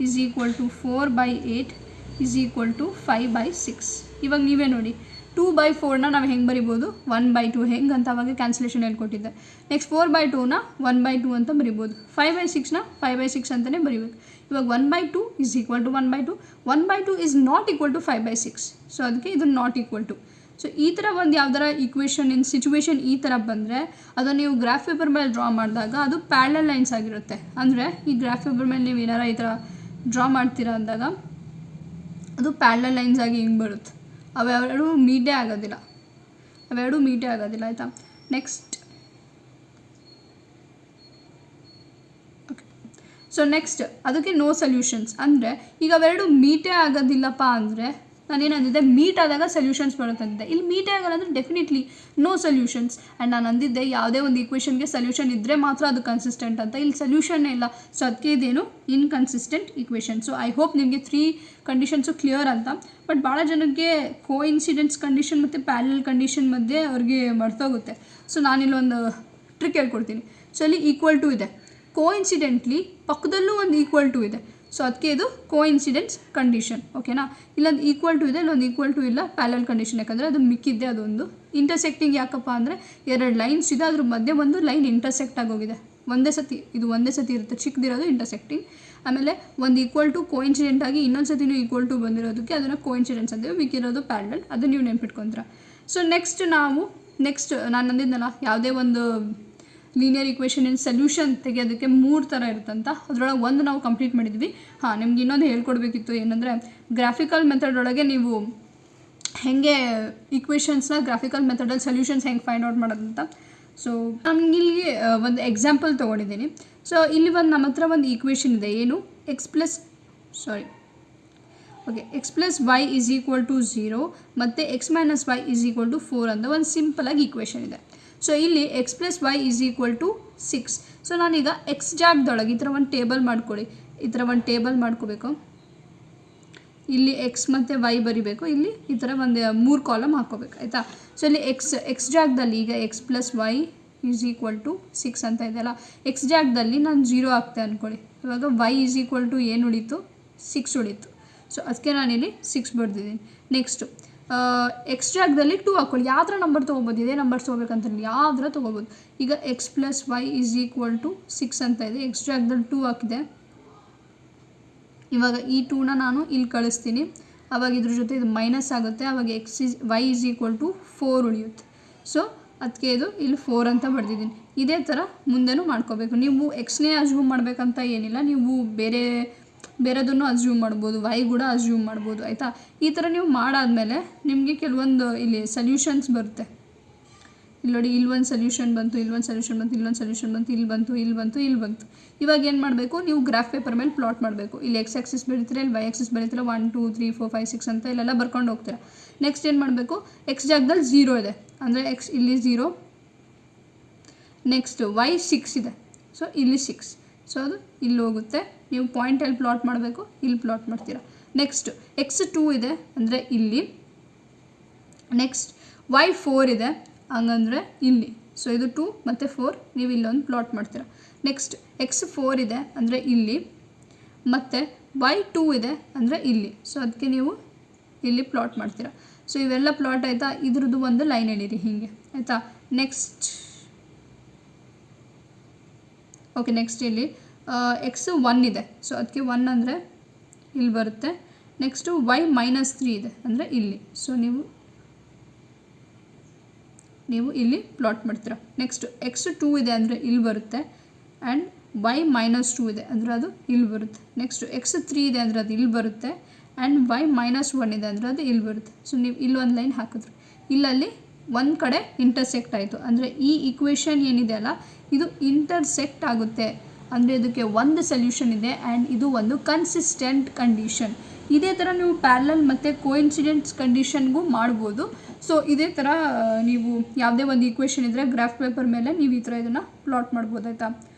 is equal to 4/8 is equal to 5/6. ಇವಾಗ ನೀವೇ ನೋಡಿ, 2/4ನ ನಾವು ಹೆಂಗೆ ಬರಿಬೋದು, 1/2 ಹೆಂಗೆ ಅಂತ ಅವಾಗ ಕ್ಯಾನ್ಸಲೇಷನ್ ಹೇಳ್ಕೊಟ್ಟಿದ್ದೆ. ನೆಕ್ಸ್ಟ್ 4/2ನ 1/2 ಅಂತ ಬರಿಬೋದು. 5/6ನ 5/6 ಅಂತಲೇ ಬರಿಬೇಕು. ಇವಾಗ 1/2 is equal to 1/2, 1/2 is not equal to 5/6. So ಅದಕ್ಕೆ ಇದು ನಾಟ್ ಈಕ್ವಲ್ ಟು. ಸೊ ಈ ಥರ ಒಂದು ಯಾವ್ದಾರ ಈಕ್ವೇಷನ್ ಇನ್ ಸಿಚುವೇಶನ್ ಈ ಥರ ಬಂದರೆ ಅದನ್ನು ನೀವು ಗ್ರಾಫ್ ಪೇಪರ್ ಮೇಲೆ ಡ್ರಾ ಮಾಡಿದಾಗ ಅದು ಪ್ಯಾರಲಲ್ ಲೈನ್ಸ್ ಆಗಿರುತ್ತೆ. ಅಂದರೆ ಈ ಗ್ರಾಫ್ ಪೇಪರ್ ಮೇಲೆ ನೀವು ಏನಾರ ಈ ಥರ ಡ್ರಾ ಮಾಡ್ತೀರಾ ಅಂದಾಗ ಅದು ಪ್ಯಾರಲಲ್ ಲೈನ್ಸ್ ಆಗಿ ಹಿಂಗೆ ಬರುತ್ತೆ. ಅವೆರಡು ಮೀಟೇ ಆಗೋದಿಲ್ಲ, ಆಯಿತಾ. Next okay. ಸೊ ನೆಕ್ಸ್ಟ್ ಅದಕ್ಕೆ ನೋ ಸೊಲ್ಯೂಷನ್ಸ್. ಅಂದರೆ ಈಗ ಅವೆರಡು ಮೀಟೇ ಆಗೋದಿಲ್ಲಪ್ಪ ಅಂದರೆ ನಾನೇನಂದಿದ್ದೆ, ಮೀಟ್ ಆದಾಗ ಸೊಲ್ಯೂಷನ್ಸ್ ಬರುತ್ತೆ ಅಂದಿದ್ದೆ. ಇಲ್ಲಿ ಮೀಟೇ ಆಗಲ್ಲ ಅಂದರೆ ಡೆಫಿನೆಟ್ಲಿ ನೋ ಸೊಲ್ಯೂಷನ್ಸ್. ಆ್ಯಂಡ್ ನಾನು ಅಂದಿದ್ದೆ ಯಾವುದೇ ಒಂದು ಈಕ್ವೇಷನ್ಗೆ ಸೊಲ್ಯೂಷನ್ ಇದ್ದರೆ ಮಾತ್ರ ಅದು ಕನ್ಸಿಸ್ಟೆಂಟ್ ಅಂತ. ಇಲ್ಲಿ ಸೊಲ್ಯೂಷನ್ನೇ ಇಲ್ಲ, ಸೊ ಅದಕ್ಕೆ ಇದೇನು inconsistent equation. So I hope ನಿಮಗೆ 3 ಕಂಡೀಷನ್ಸು ಕ್ಲಿಯರ್ ಅಂತ. ಬಟ್ ಭಾಳ ಜನಕ್ಕೆ ಕೋಇನ್ಸಿಡೆನ್ಸ್ ಕಂಡೀಷನ್ ಮತ್ತು ಪ್ಯಾರಲಲ್ ಕಂಡೀಷನ್ ಮಧ್ಯೆ ಅವ್ರಿಗೆ ಮರ್ತೋಗುತ್ತೆ. ಸೊ ನಾನಿಲ್ಲೊಂದು ಟ್ರಿಕ್ ಹೇಳ್ಕೊಡ್ತೀನಿ. ಸೊ ಅಲ್ಲಿ ಈಕ್ವಲ್ ಟು ಇದೆ, ಕೋಇನ್ಸಿಡೆಂಟ್ಲಿ ಪಕ್ಕದಲ್ಲೂ ಒಂದು ಈಕ್ವಲ್ ಟು ಇದೆ. ಸೊ ಅದಕ್ಕೆ ಇದು ಕೋಇನ್ಸಿಡೆನ್ಸ್ ಕಂಡೀಷನ್. ಓಕೆನಾ. ಇಲ್ಲೊಂದು ಈಕ್ವಲ್ ಟು ಇದೆ, ಇಲ್ಲೊಂದು ಈಕ್ವಲ್ ಟು ಇಲ್ಲ, ಪ್ಯಾರಲಲ್ ಕಂಡೀಷನ್. ಯಾಕಂದರೆ ಅದು ಮಿಕ್ಕಿದ್ದೆ ಅದೊಂದು. ಇಂಟರ್ಸೆಕ್ಟಿಂಗ್ ಯಾಕಪ್ಪ ಅಂದರೆ 2 ಲೈನ್ಸ್ ಇದೆ, ಅದ್ರ ಮಧ್ಯೆ ಒಂದು ಲೈನ್ ಇಂಟರ್ಸೆಕ್ಟ್ ಆಗೋಗಿದೆ. ಒಂದೇ ಸತಿ ಇರುತ್ತೆ, ಚಿಕ್ಕದಿರೋದು ಇಂಟರ್ಸೆಕ್ಟಿಂಗ್. ಆಮೇಲೆ ಒಂದು ಈಕ್ವಲ್ ಟು ಕೋಇನ್ಸಿಡೆಂಟ್ ಆಗಿ ಇನ್ನೊಂದು ಸತಿನೂ ಈಕ್ವಲ್ ಟು ಬಂದಿರೋದಕ್ಕೆ ಅದನ್ನು ಕೋಇನ್ಸಿಡೆನ್ಸ್ ಅಂತೀವಿ. ಮಿಕ್ಕಿರೋದು ಪ್ಯಾರಲಲ್, ಅದು ನೀವು ನೆನ್ಪಿಟ್ಕೊಂತೀರ. ಸೊ ನೆಕ್ಸ್ಟ್ ನಾನು ಅಂದಿದ್ನಲ್ಲ, ಯಾವುದೇ ಒಂದು ಲೀನಿಯರ್ ಈಕ್ವೇಷನ್ ಇನ್ ಸೊಲ್ಯೂಷನ್ ತೆಗೆಯೋದಕ್ಕೆ 3 ಥರ ಇರುತ್ತಂತ. ಅದರೊಳಗೆ ಒಂದು ನಾವು ಕಂಪ್ಲೀಟ್ ಮಾಡಿದ್ವಿ. ನಿಮ್ಗೆ ಇನ್ನೊಂದು ಹೇಳ್ಕೊಡ್ಬೇಕಿತ್ತು, ಏನಂದರೆ ಗ್ರಾಫಿಕಲ್ ಮೆಥಡ್ ಒಳಗೆ ನೀವು ಹೇಗೆ ಈಕ್ವೇಷನ್ಸ್ನ ಗ್ರಾಫಿಕಲ್ ಮೆಥಡಲ್ಲಿ ಸೊಲ್ಯೂಷನ್ಸ್ ಹೆಂಗೆ ಫೈಂಡ್ ಔಟ್ ಮಾಡೋದಂತ. ಸೊ ನಾನು ಇಲ್ಲಿ ಒಂದು ಎಕ್ಸಾಂಪಲ್ ತೊಗೊಂಡಿದ್ದೀನಿ. ಸೊ ಇಲ್ಲಿ ನಮ್ಮ ಹತ್ರ ಒಂದು ಈಕ್ವೇಷನ್ ಇದೆ, ಏನು x + y is equal to 0 ಮತ್ತು x - y is equal to 4 ಅಂತ ಒಂದು ಸಿಂಪಲಾಗಿ ಈಕ್ವೇಷನ್ ಇದೆ. ಸೊ ಇಲ್ಲಿ x + y is equal to 6. So ನಾನೀಗ ಎಕ್ಸ್ ಜಾಗದೊಳಗೆ ಈ ಥರ ಒಂದು ಟೇಬಲ್ ಮಾಡ್ಕೊಳ್ಳಿ. ಈ ಥರ ಒಂದು ಟೇಬಲ್ ಮಾಡ್ಕೋಬೇಕು. ಇಲ್ಲಿ ಎಕ್ಸ್ ಮತ್ತು ವೈ ಬರಿಬೇಕು. ಇಲ್ಲಿ ಈ ಥರ ಒಂದು 3 ಕಾಲಮ್ ಹಾಕ್ಕೋಬೇಕು, ಆಯಿತಾ. ಸೊ ಇಲ್ಲಿ ಎಕ್ಸ್ ಜಾಗದಲ್ಲಿ ಈಗ x + y is equal to 6 ಅಂತ ಇದೆಯಲ್ಲ, ಎಕ್ಸ್ ಜಾಗದಲ್ಲಿ ನಾನು 0 ಹಾಕ್ತೆ ಅಂದ್ಕೊಳ್ಳಿ. ಇವಾಗ y is equal to ಏನು ಉಳೀತು, 6 ಉಳೀತು. ಸೊ ಅದಕ್ಕೆ ನಾನಿಲ್ಲಿ 6 ಬರೆದಿದ್ದೀನಿ. ನೆಕ್ಸ್ಟು ಎಕ್ಸ್ ಜಾಗದಲ್ಲಿ 2 ಹಾಕ್ಕೊಳ್ಳಿ. ಯಾವ ಥರ ನಂಬರ್ ತೊಗೋಬೋದು, ಇದೇ ನಂಬರ್ ತೊಗೋಬೇಕಂತಲ್ಲ, ಯಾವ ಥರ ತೊಗೋಬೋದು. ಈಗ x + y is equal to 6 ಅಂತ ಇದೆ, ಎಕ್ಸ್ ಜಾಗದಲ್ಲಿ 2 ಹಾಕಿದೆ. ಇವಾಗ ಈ 2ನ ನಾನು ಇಲ್ಲಿ ಕಳಿಸ್ತೀನಿ. ಆವಾಗ ಇದ್ರ ಜೊತೆ ಇದು ಮೈನಸ್ ಆಗುತ್ತೆ. ಆವಾಗ y is equal to 4 ಉಳಿಯುತ್ತೆ. ಸೊ ಅದಕ್ಕೆ ಇದು ಇಲ್ಲಿ 4 ಅಂತ ಬರೆದಿದ್ದೀನಿ. ಇದೇ ಥರ ಮುಂದೆನೂ ಮಾಡ್ಕೋಬೇಕು. ನೀವು ಎಕ್ಸ್ನೇ ಅಸ್ಯೂಮ್ ಮಾಡಬೇಕಂತ ಏನಿಲ್ಲ, ನೀವು ಬೇರೆದನ್ನು ಅಸ್ಯೂಮ್ ಮಾಡ್ಬೋದು, y ಕೂಡ ಅಸ್ಯೂಮ್ ಮಾಡ್ಬೋದು, ಆಯಿತಾ. ಈ ಥರ ನೀವು ಮಾಡಾದಮೇಲೆ ನಿಮಗೆ ಕೆಲವೊಂದು ಇಲ್ಲಿ ಸೊಲ್ಯೂಷನ್ಸ್ ಬರುತ್ತೆ. ಇಲ್ಲಿ ನೋಡಿ, ಇಲ್ಲೊಂದು ಸೊಲ್ಯೂಷನ್ ಬಂತು, ಇಲ್ಲೊಂದು ಸೊಲ್ಯೂಷನ್ ಬಂತು, ಇಲ್ಲೊಂದು ಸೊಲ್ಯೂಷನ್ ಬಂತು, ಇಲ್ಲಿ ಬಂತು, ಇಲ್ಲಿ ಬಂತು, ಇಲ್ಲಿ ಬಂತು. ಇವಾಗ ಏನು ಮಾಡಬೇಕು, ನೀವು ಗ್ರಾಫ್ ಪೇಪರ್ ಮೇಲೆ ಪ್ಲಾಟ್ ಮಾಡಬೇಕು. ಇಲ್ಲಿ x ಆಕ್ಸಿಸ್ ಬರೀತೀರಾ, ಇಲ್ಲಿ y ಆಕ್ಸಿಸ್ ಬರೀತೀರಾ, 1 2 3 4 5 6 ಅಂತ ಇಲ್ಲೆಲ್ಲ ಬರ್ಕೊಂಡು ಹೋಗ್ತೀರಾ. ನೆಕ್ಸ್ಟ್ ಏನು ಮಾಡಬೇಕು, x ಜಾಗದಲ್ಲಿ 0 ಇದೆ ಅಂದರೆ x ಇಲ್ಲಿ 0. ನೆಕ್ಸ್ಟ್ y 6 ಇದೆ, ಸೊ ಇಲ್ಲಿ 6. ಸೊ ಅದು ಇಲ್ಲಿ ಹೋಗುತ್ತೆ. ನೀವು ಪಾಯಿಂಟಲ್ಲಿ ಪ್ಲಾಟ್ ಮಾಡಬೇಕು, ಇಲ್ಲಿ ಪ್ಲಾಟ್ ಮಾಡ್ತೀರಾ. ನೆಕ್ಸ್ಟ್ x 2 ಇದೆ ಅಂದರೆ ಇಲ್ಲಿ. ನೆಕ್ಸ್ಟ್ y 4 ಇದೆ ಹಂಗಂದರೆ ಇಲ್ಲಿ. ಸೊ ಇದು 2 ಮತ್ತು 4, ನೀವು ಇಲ್ಲೊಂದು ಪ್ಲಾಟ್ ಮಾಡ್ತೀರಾ. ನೆಕ್ಸ್ಟ್ x 4 ಇದೆ ಅಂದರೆ ಇಲ್ಲಿ. ಮತ್ತು y2 ಇದೆ ಅಂದರೆ ಇಲ್ಲಿ. ಸೊ ಅದಕ್ಕೆ ನೀವು ಇಲ್ಲಿ ಪ್ಲಾಟ್ ಮಾಡ್ತೀರಾ. ಸೊ ಇವೆಲ್ಲ ಪ್ಲಾಟ್ ಆಯಿತಾ, ಇದ್ರದ್ದು ಒಂದು ಲೈನ್ ಎಳೀರಿ ಹೀಗೆ ಆಯಿತಾ. ನೆಕ್ಸ್ಟ್ ಓಕೆ, ನೆಕ್ಸ್ಟ್ ಇಲ್ಲಿ ಎಕ್ಸು 1 ಇದೆ. ಸೊ ಅದಕ್ಕೆ 1 ಅಂದರೆ ಇಲ್ಲಿ ಬರುತ್ತೆ. ನೆಕ್ಸ್ಟು y-3 ಇದೆ ಅಂದರೆ ಇಲ್ಲಿ. ಸೊ ನೀವು ಇಲ್ಲಿ ಪ್ಲಾಟ್ ಮಾಡ್ತೀರಾ. ನೆಕ್ಸ್ಟ್ x2 ಇದೆ ಅಂದರೆ ಇಲ್ಲಿ ಬರುತ್ತೆ. ಆ್ಯಂಡ್ y-2 ಇದೆ ಅಂದರೆ ಅದು ಇಲ್ಲಿ ಬರುತ್ತೆ. ನೆಕ್ಸ್ಟು x3 ಇದೆ ಅಂದರೆ ಅದು ಇಲ್ಲಿ ಬರುತ್ತೆ. ಆ್ಯಂಡ್ y-1 ಇದೆ ಅಂದರೆ ಅದು ಇಲ್ಲಿ ಬರುತ್ತೆ. ಸೊ ನೀವು ಇಲ್ಲೊಂದು ಲೈನ್ ಹಾಕಿದ್ರಿ, ಇಲ್ಲಲ್ಲಿ ಒಂದು ಕಡೆ ಇಂಟರ್ಸೆಕ್ಟ್ ಆಯಿತು ಅಂದರೆ ಈ ಇಕ್ವೇಷನ್ ಏನಿದೆ ಅಲ್ಲ ಇದು ಇಂಟರ್ಸೆಕ್ಟ್ ಆಗುತ್ತೆ ಅಂದರೆ ಇದಕ್ಕೆ ಒಂದು ಸೊಲ್ಯೂಷನ್ ಇದೆ ಆ್ಯಂಡ್ ಇದು ಒಂದು ಕನ್ಸಿಸ್ಟೆಂಟ್ ಕಂಡೀಷನ್. ಇದೇ ಥರ ನೀವು ಪ್ಯಾರಲಲ್ ಮತ್ತು ಕೋಇನ್ಸಿಡೆಂಟ್ಸ್ ಕಂಡೀಷನ್ಗೂ ಮಾಡ್ಬೋದು. ಸೊ ಇದೇ ಥರ ನೀವು ಯಾವುದೇ ಒಂದು ಈಕ್ವೇಷನ್ ಇದ್ದರೆ ಗ್ರಾಫ್ ಪೇಪರ್ ಮೇಲೆ ನೀವು ಈ ಥರ ಇದನ್ನು ಪ್ಲಾಟ್ ಮಾಡ್ಬೋದು ಆಯಿತಾ.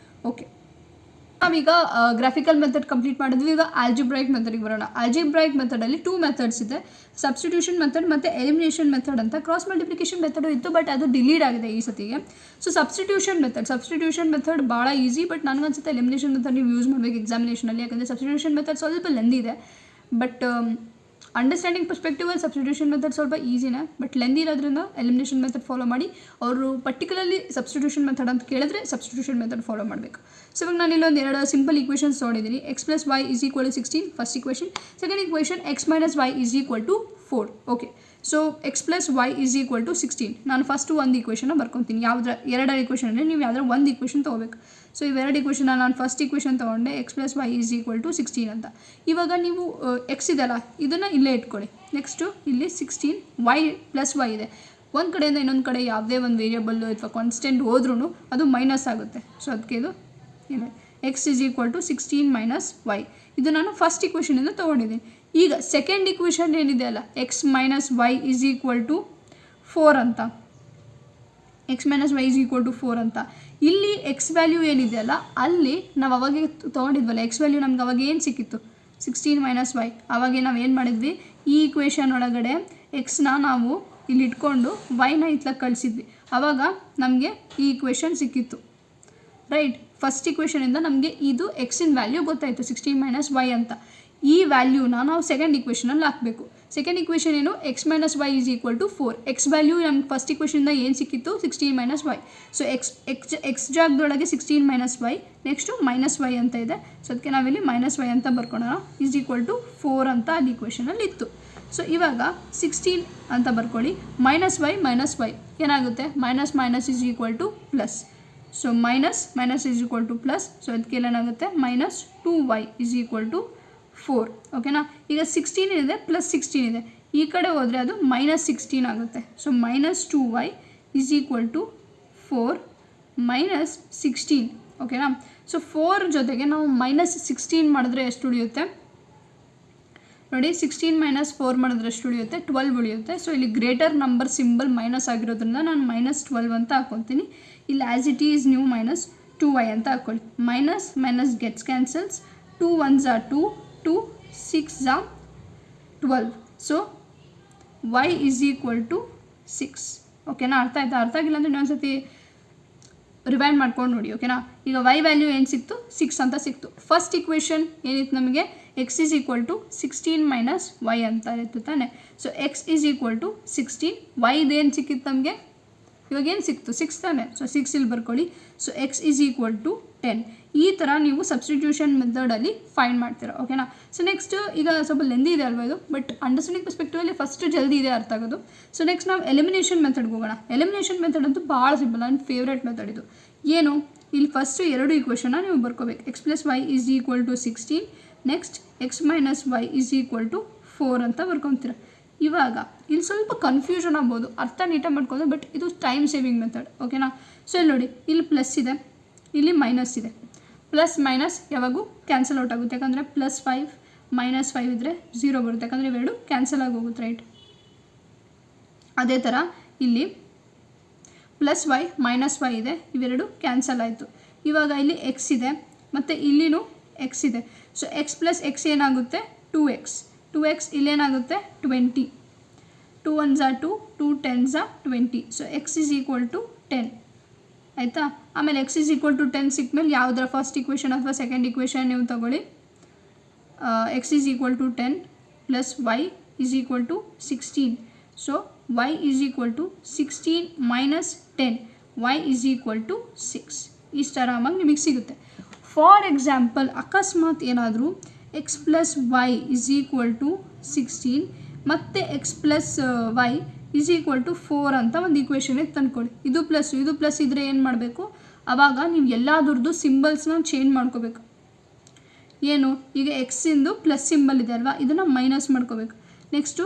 ಓಕೆ, ನಾವೀಗ ಗ್ರಾಫಿಕಲ್ ಮೆಥಡ್ ಕಂಪ್ಲೀಟ್ ಮಾಡಿದ್ವಿ. ಈಗ ಆಲ್ಜಿಬ್ರಾಯಿಕ್ ಮೆಥಡಿಗೆ ಬರೋಣ. ಆಲ್ಜಿಬ್ರಾಯಿಕ್ ಮೆಥಡಲ್ಲಿ 2 ಮೆಥಡ್ಸ್ ಇದೆ, ಸಬ್ಸ್ಟಿಟ್ಯೂಷನ್ ಮೆಥಡ್ ಮತ್ತು ಎಲಿಮಿನೇಷನ್ ಮೆಥಡ್ ಅಂತ. ಕ್ರಾಸ್ ಮಲ್ಟಿಪ್ಲಿಕೇಶನ್ ಮೆಥಡು ಇತ್ತು ಬಟ್ ಅದು ಡಿಲೀಟ್ ಆಗಿದೆ ಈ ಸತಿಗೆ. ಸೊ ಸಬ್ಸ್ಟಿಟ್ಯೂಷನ್ ಮೆಥಡ್ ಭಾಳ ಈಸಿ, ಬಟ್ ನನಗನ್ಸುತ್ತೆ ಎಲಿಮಿನೇಷನ್ ಮೆಥಡ್ ನೀವು ಯೂಸ್ ಮಾಡಬೇಕು ಎಕ್ಸಾಮಿನೇಷನಲ್ಲಿ. ಯಾಕಂದರೆ ಸಬ್ಸ್ಟಿಟ್ಯೂಷನ್ ಮೆಥಡ್ ಸ್ವಲ್ಪ ಲೆಂದಿ ಇದೆ, but understanding perspectively substitution method ಸ್ವಲ್ಪ ಈಸಿನೇ, ಬಟ್ ಲೆಂದಿ ಇರೋದ್ರಿಂದ ಎಲಿಮಿನೇಷನ್ ಮೆಥಡ್ ಫಾಲೋ ಮಾಡಿ. ಅವರು ಪರ್ಟಿಕ್ಯುಲರ್ಲಿ ಸಬ್ಸ್ಟಿಟ್ಯೂಷನ್ ಮೆಥಡ್ ಅಂತ ಕೇಳಿದ್ರೆ ಸಬ್ಸ್ಟಿಟ್ಯೂಷನ್ ಮೆಥಡ್ ಫಾಲೋ ಮಾಡಬೇಕು. ಸೊ ಇವಾಗ ನಾನು ಇಲ್ಲೊಂದು 2 ಸಿಂಪಲ್ ಈಕ್ವೇಷನ್ಸ್ ತೊಗೊಂಡಿದ್ದೀನಿ. x + y = 16 first equation. Second equation x - y = 4. Okay, so x + y = 16. ನಾನು ಫಸ್ಟು ಒಂದು ಈಕ್ವೇಷನ್ನ ಬರ್ಕೊತೀನಿ. ಎರಡು ಈಕ್ವೇಷನಲ್ಲಿ ನೀವು ಯಾವ್ದಾರ ಒಂದು ಈಕ್ವೇಷನ್ ತೊಗೋಬೇಕು. ಸೊ ಇವೆರಡು ಈಕ್ವೇಷನ್ ನಾನು ಫಸ್ಟ್ ಈಕ್ವೇಷನ್ ತೊಗೊಂಡೆ x + y = 16 ಅಂತ. ಇವಾಗ ನೀವು ಎಕ್ಸ್ ಇದೆಲ್ಲ ಇದನ್ನು ಇಲ್ಲೇ ಇಟ್ಕೊಳ್ಳಿ. ನೆಕ್ಸ್ಟು ಇಲ್ಲಿ 16 y + y ಇದೆ. ಒಂದು ಕಡೆಯಿಂದ ಇನ್ನೊಂದು ಕಡೆ ಯಾವುದೇ ಒಂದು ವೇರಿಯಬಲ್ಲು ಅಥವಾ ಕಾನ್ಸ್ಟೆಂಟ್ ಹೋದ್ರೂ ಅದು ಮೈನಸ್ ಆಗುತ್ತೆ. ಸೊ ಅದಕ್ಕೆ ಇದು ಇಲ್ಲ x = 16 - y. ಇದು ನಾನು ಫಸ್ಟ್ ಈಕ್ವೇಷನಿಂದ ತೊಗೊಂಡಿದ್ದೀನಿ. ಈಗ ಸೆಕೆಂಡ್ ಈಕ್ವೇಷನ್ ಏನಿದೆ ಅಲ್ಲ x - y = 4 ಅಂತ. x - y = 4 ಅಂತ. ಇಲ್ಲಿ x ವ್ಯಾಲ್ಯೂ ಏನಿದೆ ಅಲ್ಲ ಅಲ್ಲಿ ನಾವು ಅವಾಗ ತೊಗೊಂಡಿದ್ವಲ್ಲ x ವ್ಯಾಲ್ಯೂ ನಮ್ಗೆ ಅವಾಗ ಏನು ಸಿಕ್ಕಿತ್ತು 16 - y. ಅವಾಗೆ ನಾವು ಏನು ಮಾಡಿದ್ವಿ, ಈ ಈಕ್ವೇಷನ್ ಒಳಗಡೆ ಎಕ್ಸ್ನ ನಾವು ಇಲ್ಲಿ ಇಟ್ಕೊಂಡು ವೈನ ಇತ್ಲಾಗ ಕಳಿಸಿದ್ವಿ. ಆವಾಗ ನಮಗೆ ಈ ಈಕ್ವೇಷನ್ ಸಿಕ್ಕಿತ್ತು ರೈಟ್. ಫಸ್ಟ್ ಈಕ್ವೇಷನಿಂದ ನಮಗೆ ಇದು ಎಕ್ಸಿನ ವ್ಯಾಲ್ಯೂ ಗೊತ್ತಾಯಿತು 16 - y ಅಂತ. ಈ ವ್ಯಾಲ್ಯೂನ ನಾವು ಸೆಕೆಂಡ್ ಈಕ್ವೇಷನಲ್ಲಿ ಹಾಕಬೇಕು. ಸೆಕೆಂಡ್ ಈಕ್ವೇಷನ್ ಏನು x - y = 4. ಎಕ್ಸ್ ವ್ಯಾಲ್ಯೂ ನಮ್ಗೆ ಫಸ್ಟ್ ಈಕ್ವೇಷನಿಂದ ಏನು ಸಿಕ್ಕಿತ್ತು 16 - y. ಸೊ ಎಕ್ಸ್ ಜಾಗದೊಳಗೆ 16 - y, ನೆಕ್ಸ್ಟು -y ಅಂತ ಇದೆ. ಸೊ ಅದಕ್ಕೆ ನಾವಿಲ್ಲಿ -y ಅಂತ ಬರ್ಕೊಳ್ಳೋಣ = 4 ಅಂತ ಅಲ್ಲಿ ಈಕ್ವೇಷನಲ್ಲಿ ಇತ್ತು. ಸೊ ಇವಾಗ 16 ಅಂತ ಬರ್ಕೊಳ್ಳಿ. -y ಏನಾಗುತ್ತೆ -= ಸೊ -= ಸೊ ಅದಕ್ಕೆಲ್ಲ ಏನಾಗುತ್ತೆ -2y = 4. ಓಕೆನಾ. ಈಗ 16 ಇದೆ +16 ಇದೆ, ಈ ಕಡೆ ಹೋದರೆ ಅದು -16 ಆಗುತ್ತೆ. So -2y = 4 -16. ಓಕೆನಾ. ಸೊ 4 ಜೊತೆಗೆ ನಾವು -16 ಮಾಡಿದ್ರೆ ಎಷ್ಟು ಉಳಿಯುತ್ತೆ ನೋಡಿ. 16 - 4 ಮಾಡಿದ್ರೆ ಎಷ್ಟು ಉಳಿಯುತ್ತೆ 12 ಉಳಿಯುತ್ತೆ. ಸೊ ಇಲ್ಲಿ ಗ್ರೇಟರ್ ನಂಬರ್ ಸಿಂಬಲ್ ಮೈನಸ್ ಆಗಿರೋದ್ರಿಂದ ನಾನು -12 ಅಂತ ಹಾಕ್ಕೊತೀನಿ. ಇಲ್ಲಿ ಆ್ಯಸ್ ಇಟ್ ಈಸ್ ನೀವು -2y ಅಂತ ಹಾಕ್ಕೊಳ್ಳಿ. Minus gets cancels. 2 1s are 2, 2 6s are 12. So y = 6. ಓಕೆನಾ. ಅರ್ಥ ಆಯ್ತಾ? ಅರ್ಥ ಆಗಿಲ್ಲ ಅಂದರೆ ಇನ್ನೊಂದ್ಸತಿ ರಿವೈಂಡ್ ಮಾಡ್ಕೊಂಡು ನೋಡಿ. ಓಕೆನಾ. ಈಗ y ವ್ಯಾಲ್ಯೂ ಏನು ಸಿಕ್ತು 6 ಅಂತ ಸಿಕ್ತು. ಫಸ್ಟ್ ಈಕ್ವೇಷನ್ ಏನಿತ್ತು ನಮಗೆ x = 16 - y ಅಂತ ಇತ್ತು ತಾನೆ. ಸೊ x = 16, y ಇದೇನು ಸಿಕ್ಕಿತ್ತು ನಮಗೆ ಇವಾಗ ಏನು ಸಿಕ್ತು 6 ತಾನೆ. ಸೊ 6 ಇಲ್ಲಿ ಬರ್ಕೊಳ್ಳಿ. So x = 10. ಈ ಥರ ನೀವು ಸಬ್ಸ್ಟಿಟ್ಯೂಷನ್ ಮೆಥಡಲ್ಲಿ ಫೈಂಡ್ ಮಾಡ್ತೀರಾ. ಓಕೆನಾ. ಸೊ ನೆಕ್ಸ್ಟ್ ಈಗ ಸ್ವಲ್ಪ ಲೆಂದಿ ಇದೆ ಅಲ್ವಾ ಇದು, ಬಟ್ ಅಂಡರ್ಸ್ಟ್ಯಾಂಡಿಂಗ್ ಪರ್ಸ್ಪೆಕ್ಟಿವಲ್ಲಿ ಫಸ್ಟ್ ಜಲ್ದಿ ಇದೆ ಅರ್ಥ ಆಗೋದು. ಸೊ ನೆಕ್ಸ್ಟ್ ನಾವು ಎಲಿಮಿನೇಷನ್ ಮೆಥಡ್ಗೆ ಹೋಗೋಣ. ಎಲಿಮಿನೇಷನ್ ಮೆಥಡ್ ಅಂತೂ ಭಾಳ ಸಿಂಪಲ್, ನನ್ನ ಫೇವ್ರೇಟ್ ಮೆಥಡ್ ಇದು. ಏನು ಇಲ್ಲಿ ಫಸ್ಟು 2 ಈಕ್ವೇಷನ್ನ ನೀವು ಬರ್ಕೋಬೇಕು. x + y = 16, next x - y = 4 ಅಂತ ಬರ್ಕೊತೀರ. ಇವಾಗ ಇಲ್ಲಿ ಸ್ವಲ್ಪ ಕನ್ಫ್ಯೂಷನ್ ಆಗ್ಬೋದು, ಅರ್ಥ ನೀಟಾಗಿ ಮಾಡ್ಕೊಂಡು, ಬಟ್ ಇದು ಟೈಮ್ ಸೇವಿಂಗ್ ಮೆಥಡ್. ಓಕೆನಾ. ಸೊ ಇಲ್ಲಿ ನೋಡಿ, ಇಲ್ಲಿ ಪ್ಲಸ್ ಇದೆ, ಇಲ್ಲಿ ಮೈನಸ್ ಇದೆ. +- ಯಾವಾಗೂ ಕ್ಯಾನ್ಸಲ್ ಔಟ್ ಆಗುತ್ತೆ, ಯಾಕಂದರೆ +5 -5 ಇದ್ದರೆ 0 ಬರುತ್ತೆ, ಯಾಕಂದರೆ ಇವೆರಡು ಕ್ಯಾನ್ಸಲ್ ಆಗಿ ಹೋಗುತ್ತೆ ರೈಟ್. ಅದೇ ಥರ ಇಲ್ಲಿ +y -y ಇದೆ, ಇವೆರಡು ಕ್ಯಾನ್ಸಲ್ ಆಯಿತು. ಇವಾಗ ಇಲ್ಲಿ x ಇದೆ ಮತ್ತು ಇಲ್ಲಿನೂ x ಇದೆ. ಸೊ x + x ಏನಾಗುತ್ತೆ 2x. 2x ಇಲ್ಲೇನಾಗುತ್ತೆ 20. 2 1s are 2, 2 10s are 20. So x = 10 ಆಯಿತಾ. ಆಮೇಲೆ x = 10 ಸಿಕ್ಮೇಲೆ ಯಾವುದರ ಫಸ್ಟ್ ಈಕ್ವೇಷನ್ ಅಥವಾ ಸೆಕೆಂಡ್ ಈಕ್ವೇಷನ್ ನೀವು ತಗೊಳ್ಳಿ. x is equal to 10 plus y is equal to 16. So y is equal to 16 minus 10, y is equal to 6. ಇಷ್ಟು ಆರಾಮಾಗಿ ನಿಮಗೆ ಸಿಗುತ್ತೆ. ಫಾರ್ ಎಕ್ಸಾಂಪಲ್ ಅಕಸ್ಮಾತ್ ಏನಾದರೂ X plus Y is equal to 16 ಮತ್ತು X plus Y is equal to 4 ಅಂತ ಒಂದು ಈಕ್ವೇಷನಿಗೆ ತಂದ್ಕೊಳ್ಳಿ. ಇದು ಪ್ಲಸ್ ಇದ್ದರೆ ಏನು ಮಾಡಬೇಕು, ಆವಾಗ ನೀವು ಎಲ್ಲಾದ್ರದ್ದು ಸಿಂಬಲ್ಸ್ನ ಚೇಂಜ್ ಮಾಡ್ಕೋಬೇಕು. ಏನು, ಈಗ ಎಕ್ಸಿಂದು ಪ್ಲಸ್ ಸಿಂಬಲ್ ಇದೆ ಅಲ್ವಾ, ಇದನ್ನು ಮೈನಸ್ ಮಾಡ್ಕೋಬೇಕು. ನೆಕ್ಸ್ಟು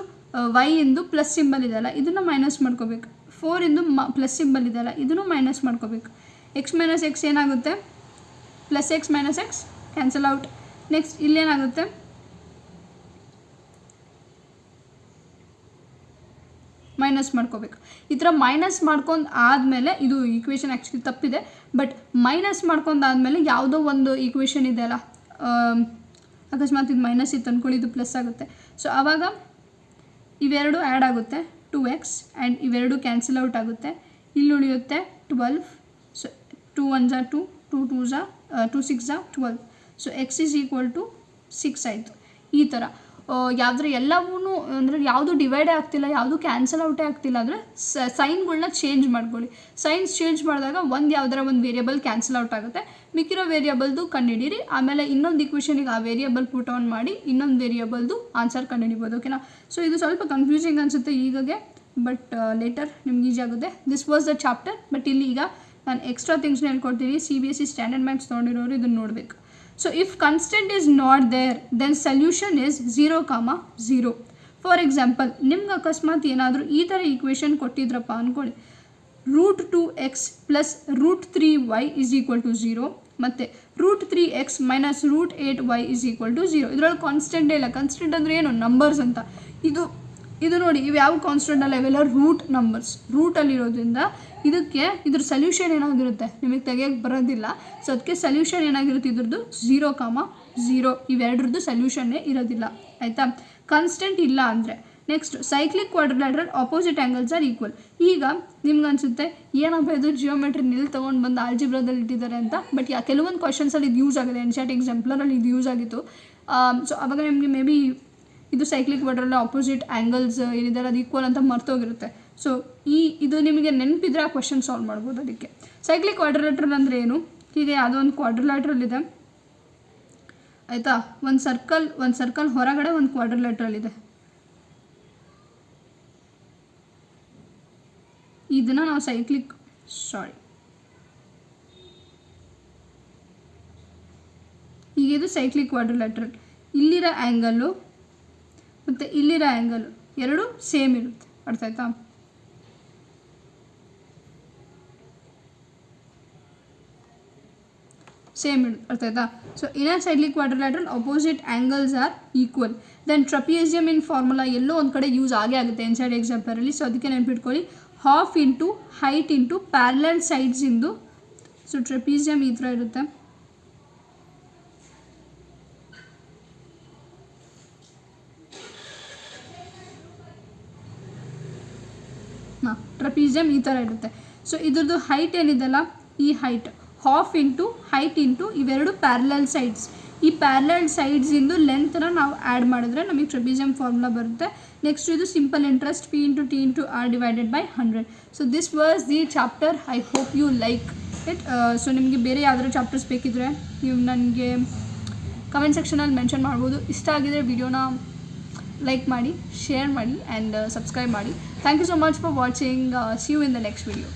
ವೈ ಇಂದು ಪ್ಲಸ್ ಸಿಂಬಲ್ ಇದೆಯಲ್ಲ, ಇದನ್ನು ಮೈನಸ್ ಮಾಡ್ಕೋಬೇಕು. 4 ಇಂದು ಪ್ಲಸ್ ಸಿಂಬಲ್ ಇದೆಯಲ್ಲ, ಇದನ್ನು ಮೈನಸ್ ಮಾಡ್ಕೋಬೇಕು. ಎಕ್ಸ್ ಮೈನಸ್ ಎಕ್ಸ್ ಏನಾಗುತ್ತೆ, plus x minus x cancel out. Next ಇಲ್ಲೇನಾಗುತ್ತೆ, ಮೈನಸ್ ಮಾಡ್ಕೋಬೇಕು. ಈ ಥರ ಮೈನಸ್ ಮಾಡ್ಕೊಂಡು ಆದಮೇಲೆ, ಇದು ಈಕ್ವೇಷನ್ ಆ್ಯಕ್ಚುಲಿ ತಪ್ಪಿದೆ, ಬಟ್ ಮೈನಸ್ ಮಾಡ್ಕೊಂಡಾದಮೇಲೆ ಯಾವುದೋ ಒಂದು ಈಕ್ವೇಷನ್ ಇದೆಯಲ್ಲ, ಅಕಸ್ಮಾತ್ ಇದು ಮೈನಸ್ ಇತ್ತು ಅಂದ್ಕೊಳ್ಳಿ, ಇದು ಪ್ಲಸ್ ಆಗುತ್ತೆ. ಸೊ ಆವಾಗ ಇವೆರಡು ಆ್ಯಡ್ ಆಗುತ್ತೆ 2x, ಆ್ಯಂಡ್ ಇವೆರಡು ಕ್ಯಾನ್ಸಲ್ ಔಟ್ ಆಗುತ್ತೆ. ಇಲ್ಲಿ ಉಳಿಯುತ್ತೆ 12. ಸೊ 2 1 ಝಾ 2, 2 2 ಝಾ 2 6 ಝಾ 12. So X is equal to 6 ಆಯಿತು. ಈ ಥರ ಯಾವುದ್ರ ಎಲ್ಲವೂ ಅಂದರೆ ಯಾವುದು ಡಿವೈಡೇ ಆಗ್ತಿಲ್ಲ, ಯಾವುದು ಕ್ಯಾನ್ಸಲ್ ಔಟೇ ಆಗ್ತಿಲ್ಲ ಅಂದರೆ ಸೈನ್ಗಳನ್ನ ಚೇಂಜ್ ಮಾಡ್ಕೊಳ್ಳಿ. ಸೈನ್ಸ್ ಚೇಂಜ್ ಮಾಡಿದಾಗ ಯಾವುದರ ಒಂದು ವೇರಿಯಬಲ್ ಕ್ಯಾನ್ಸಲ್ ಔಟ್ ಆಗುತ್ತೆ, ಮಿಕ್ಕಿರೋ ವೇರಿಯಬಲ್ದು ಕಂಡುಹಿಡೀರಿ. ಆಮೇಲೆ ಇನ್ನೊಂದು ಈಕ್ವೇಷನಿಗೆ ಆ ವೇರಿಯಬಲ್ ಪುಟ್ ಆನ್ ಮಾಡಿ ಇನ್ನೊಂದು ವೇರಿಯಬಲ್ದು ಆನ್ಸರ್ ಕಂಡುಹಿಡಿಬೋದು. ಓಕೆನಾ. ಸೊ ಇದು ಸ್ವಲ್ಪ ಕನ್ಫ್ಯೂಸಿಂಗ್ ಅನಿಸುತ್ತೆ ಈಗಗೆ, ಬಟ್ ಲೇಟರ್ ನಿಮ್ಗೆ ಈಸಿ ಆಗುತ್ತೆ. This was the chapter. But ಇಲ್ಲಿ ಈಗ ನಾನು ಎಕ್ಸ್ಟ್ರಾ ಥಿಂಗ್ಸ್ನ ಹೇಳ್ಕೊಡ್ತೀನಿ. CBSE ಸ್ಟ್ಯಾಂಡರ್ಡ್ ಮ್ಯಾಥ್ಸ್ ತೊಗೊಂಡಿರೋರು ಇದನ್ನು ನೋಡಬೇಕು. So if constant is not there, then solution is 0, 0. For example, ನಿಮ್ಗೆ ಅಕಸ್ಮಾತ್ ಏನಾದರೂ ಈ ಥರ ಈಕ್ವೇಷನ್ ಕೊಟ್ಟಿದ್ರಪ್ಪ ಅಂದ್ಕೊಳ್ಳಿ, √2x plus √3y is equal to 0, ಮತ್ತು √3x minus √8y is equal to 0. ಇದರೊಳಗೆ ಕಾನ್ಸ್ಟೆಂಟೇ ಇಲ್ಲ. ಕಾನ್ಸ್ಟೆಂಟ್ ಅಂದರೆ ಏನು, ನಂಬರ್ಸ್ ಅಂತ. ಇದು ನೋಡಿ, ಇವು ಯಾವ ಕಾನ್ಸ್ಟೆಂಟ್ ಅಲ್ಲ, ಇವೆಲ್ಲ ರೂಟ್ ನಂಬರ್ಸ್. ರೂಟಲ್ಲಿರೋದ್ರಿಂದ ಇದಕ್ಕೆ ಇದ್ರ ಸೊಲ್ಯೂಷನ್ ಏನಾಗಿರುತ್ತೆ ನಿಮಗೆ ತೆಗಿಯೋಕ್ಕೆ ಬರೋದಿಲ್ಲ. ಸೊ ಅದಕ್ಕೆ ಸೊಲ್ಯೂಷನ್ ಏನಾಗಿರುತ್ತೆ ಇದ್ರದ್ದು 0, 0. ಇವೆರಡ್ರದ್ದು ಸೊಲ್ಯೂಷನ್ನೇ ಇರೋದಿಲ್ಲ. ಆಯಿತಾ. ಕಾನ್ಸ್ಟೆಂಟ್ ಇಲ್ಲ ಅಂದರೆ next cyclic quadrilateral opposite angles are equal. ಈಗ ನಿಮ್ಗೆ ಅನಿಸುತ್ತೆ ಏನಪ್ಪ ಇದು ಜಿಯೋಮೆಟ್ರಿ ನಿಲ್ ತೊಗೊಂಡು ಬಂದು ಆಲ್ಜಿಬ್ರಾದಲ್ಲಿ ಇಟ್ಟಿದ್ದಾರೆ ಅಂತ. ಬಟ್ ಕೆಲವೊಂದು ಕ್ವಶನ್ಸಲ್ಲಿ ಇದು ಯೂಸ್ ಆಗಿದೆ. NCERT ಎಕ್ಸಾಂಪ್ಲರಲ್ಲಿ ಇದು ಯೂಸ್ ಆಗಿತ್ತು. ಸೊ ಅವಾಗ ನಿಮಗೆ ಮೇ ಬಿ ಇದು ಸೈಕ್ಲಿಕ್ ಕ್ವಾಡ್ರಿಲ್ಯಾಟ್ರಲ್ ಆಪೋಸಿಟ್ ಆ್ಯಂಗಲ್ಸ್ ಏನಿದ್ದಾರೆ ಅದು ಈಕ್ವಲ್ ಅಂತ ಮರ್ತೋಗಿರುತ್ತೆ. ಸೊ ಇದು ನಿಮಗೆ ನೆನಪಿದ್ರೆ ಆ ಕ್ವಶನ್ ಸಾಲ್ವ್ ಮಾಡ್ಬೋದು. ಅದಕ್ಕೆ ಸೈಕ್ಲಿಕ್ ಕ್ವಾಡ್ರಿಲ್ಯಾಟ್ರಲ್ ಅಂದರೆ ಏನು, ಹೀಗೆ ಯಾವುದೋ ಒಂದು ಕ್ವಾಡ್ರಿಲ್ಯಾಟ್ರಲ್ ಇದೆ ಆಯಿತಾ. ಒಂದು ಸರ್ಕಲ್ ಹೊರಗಡೆ ಒಂದು ಕ್ವಾಡ್ರಿಲ್ಯಾಟ್ರಲ್ ಇದೆ. ಇದನ್ನು ನಾವು ಈಗ ಇದು ಸೈಕ್ಲಿಕ್ ಕ್ವಾಡ್ರಿಲ್ಯಾಟ್ರಲ್. ಇಲ್ಲಿರೋ ಆ್ಯಂಗಲ್ಲು ಮತ್ತು ಇಲ್ಲಿರೋ ಆ್ಯಂಗಲ್ಲು ಎರಡು ಸೇಮ್ ಇರುತ್ತೆ. ಅರ್ಥ ಆಯ್ತಾ. ಸೇಮ್ ಇರುತ್ತೆ. ಅರ್ಥ ಆಯ್ತಾ. So in a cyclic quadrilateral opposite angles are equal. Then trapezium in formula ಎಲ್ಲೋ ಒಂದು ಕಡೆ ಯೂಸ್ ಆಗೇ ಆಗುತ್ತೆ NCERT ಎಕ್ಸಾಂಪಲಲ್ಲಿ. ಸೊ ಅದಕ್ಕೆ ನೆನ್ಪಿಟ್ಕೊಳ್ಳಿ, half into height into parallel ಸೈಡ್ಸಿಂದು. ಸೊ ಟ್ರಪೀಸಿಯಮ್ ಈ ಥರ ಇರುತ್ತೆ. ಟ್ರಪೀಸಿಯಮ್ ಈ ಥರ ಇರುತ್ತೆ. ಸೊ ಇದ್ರದ್ದು ಹೈಟ್ ಏನಿದೆಲ್ಲ, ಈ height half into height into ಇವೆರಡು ಪ್ಯಾರಲಲ್ ಸೈಡ್ಸ್. ಈ ಪ್ಯಾರಲಲ್ ಸೈಡ್ಸಿಂದು ಲೆಂತ್ನ ನಾವು ಆ್ಯಡ್ ಮಾಡಿದ್ರೆ ನಮಗೆ ಟ್ರಪೀಸಿಯಮ್ ಫಾರ್ಮುಲಾ ಬರುತ್ತೆ. ನೆಕ್ಸ್ಟ್ ಇದು simple interest P into T into R divided by 100. So this was the chapter. I hope you like it. So ನಿಮಗೆ ಬೇರೆ ಯಾವ್ದಾದ್ರು ಚಾಪ್ಟರ್ಸ್ ಬೇಕಿದ್ರೆ ನೀವು ನನಗೆ ಕಮೆಂಟ್ ಸೆಕ್ಷನಲ್ಲಿ ಮೆನ್ಷನ್ ಮಾಡ್ಬೋದು. ಇಷ್ಟ ಆಗಿದ್ರೆ ವಿಡಿಯೋನ ಲೈಕ್ ಮಾಡಿ, ಶೇರ್ ಮಾಡಿ ಆ್ಯಂಡ್ ಸಬ್ಸ್ಕ್ರೈಬ್ ಮಾಡಿ. Thank you so much for watching. See you in the next video.